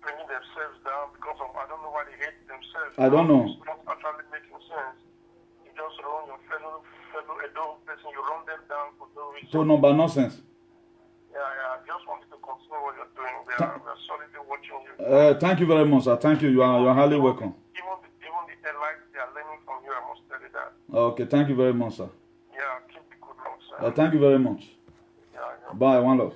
bringing themselves down because of, I don't know why they hate themselves. I don't know. It's not actually making sense. You just run your fellow adult person, you run them down for no reason. So number nonsense. Yeah, I just wanted to continue what you're doing. We're solidly watching you. Thank you very much, sir. Thank you. You are highly welcome. Even the elites, they are learning from you, I must tell you that. Okay, thank you very much, sir. Yeah, keep the good luck, sir. Thank you very much. Yeah. Bye, one love.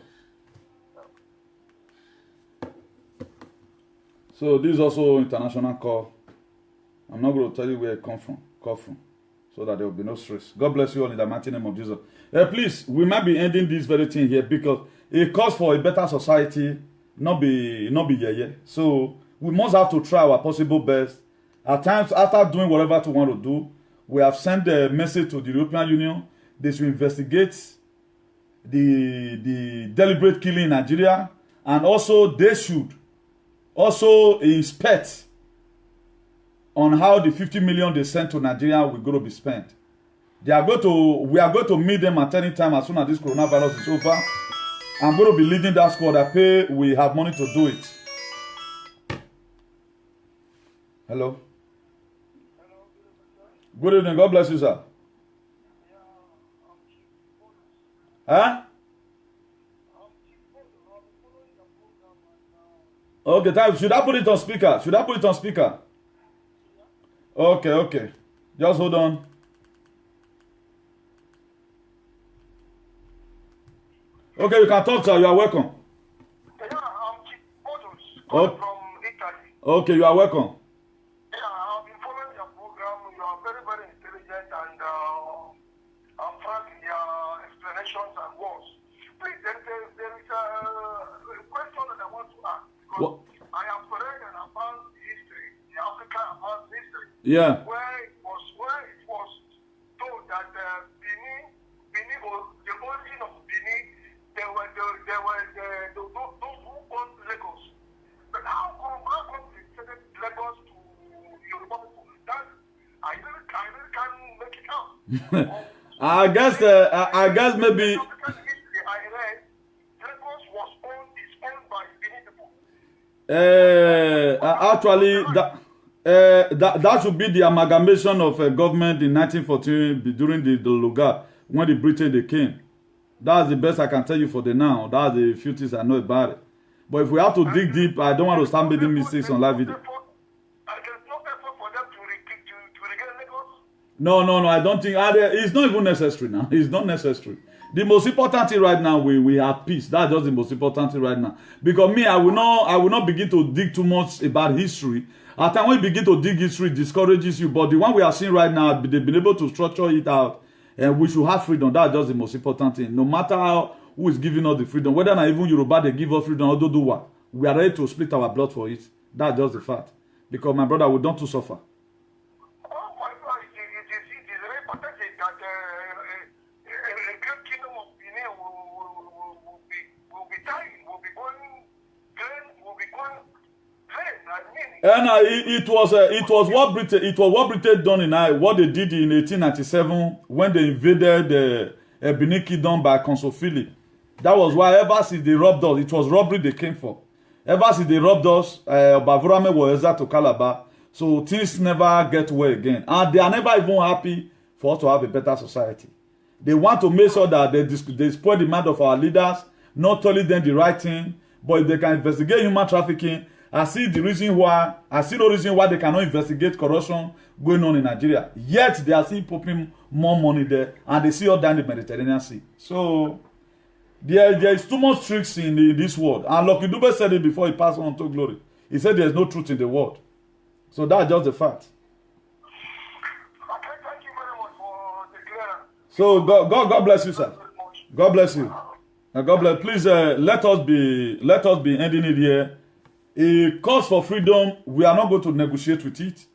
So this is also international call. I'm not going to tell you where it call from, so that there will be no stress. God bless you all in the mighty name of Jesus. Please, we might be ending this very thing here because it calls for a better society, not be yeah. So we must have to try our possible best. At times, after doing whatever we want to do, we have sent a message to the European Union. They should investigate the deliberate killing in Nigeria, and also they should also inspect on how the 50 million they sent to Nigeria will go to be spent. We are going to meet them at any time as soon as this coronavirus is over. I'm going to be leading that squad. I pay, we have money to do it. Hello. Good evening. God bless you, sir. Huh? Okay, should I put it on speaker? Okay. Just hold on. Okay, you can talk, sir. You are welcome. Yeah, I'm Chief Photos from Italy. Okay, you are welcome. Yeah, I've been following your program. You are very, very intelligent and frank in your explanations and words. Please, there is a question that I want to ask. Because I have read and advanced history, the African advanced history. Yeah. Where it was told that Benin was the origin of Benin. There were those who owned Lagos. But how come they sent Lagos to Yoruba people? That I really can't make it out. I guess maybe. African history I read, Lagos was owned by Benin people. Actually, that should be the amalgamation of a government in 1914 during the Lugar when the Britain they came. That's the best I can tell you for the now. That's the few things I know about it. But if we have to dig deep, I don't want to start making mistakes on live video. There's no effort for them to regain Lagos? No, I don't think. It's not even necessary now. It's not necessary. The most important thing right now, we have peace. That's just the most important thing right now. Because me, I will not begin to dig too much about history. At times when you begin to dig history, it discourages you. But the one we are seeing right now, they've been able to structure it out. And we should have freedom. That's just the most important thing. No matter who is giving us the freedom, whether or not even Yoruba they give us freedom or do what, we are ready to split our blood for it. That's just the fact. Because my brother, we don't to suffer. Oh my God, it is very pathetic that a great kingdom of Benin will be dying, will be going drain. It was what Britain done in what they did in 1897 when they invaded the Benin Kingdom by Consul Philip. That was why ever since they robbed us, it was robbery they came for. Ever since they robbed us, Bavurame was to Calabar, so things never get well again, and they are never even happy for us to have a better society. They want to make sure that they spoil the mind of our leaders, not telling them the right thing, but if they can investigate human trafficking. I see no reason why they cannot investigate corruption going on in Nigeria. Yet they are still popping more money there, and they see all down the Mediterranean Sea. So there is too much tricks in this world. And Lucky Dube said it before he passed on to glory. He said there is no truth in the world. So that's just the fact. Okay, thank you very much for the clearance. So God bless you, sir. God bless you. God bless. Please let us be ending it here. A cause for freedom, we are not going to negotiate with it.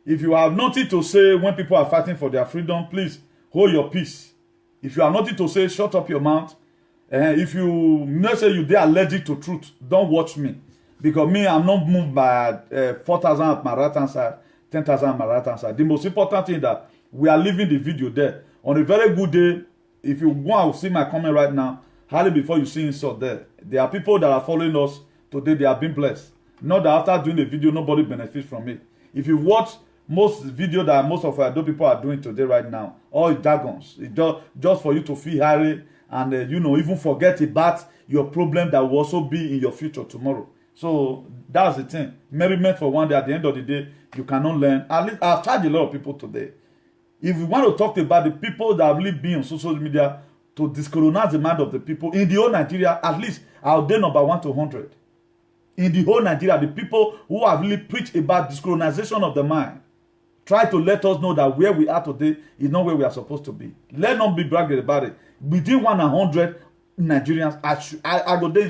If you have nothing to say when people are fighting for their freedom, please hold your peace. If you have nothing to say, shut up your mouth. If you know say you dey allergic to truth, don't watch me, because me, I'm not moved by 4,000 at my right hand side, 10,000 at my right hand side. The most important thing that we are leaving the video there. On a very good day, if you go and see my comment right now, hardly before you see insult there are people that are following us today. They have been blessed. Not that after doing the video nobody benefits from it. If you watch most video that most of our people are doing today right now, all jargons, it's just for you to feel hurry and even forget about your problem that will also be in your future tomorrow. So that's the thing. Merriment for one day. At the end of the day, you cannot learn. At least I've charged a lot of people today. If we want to talk about the people that have really been on social media to discolonize the mind of the people in the whole Nigeria, at least I'll day number 1 to 100. In the whole Nigeria, the people who have really preached about discolonization of the mind, try to let us know that where we are today is not where we are supposed to be. Let not be bragging about it. Between 1 and 100 Nigerians, I go there.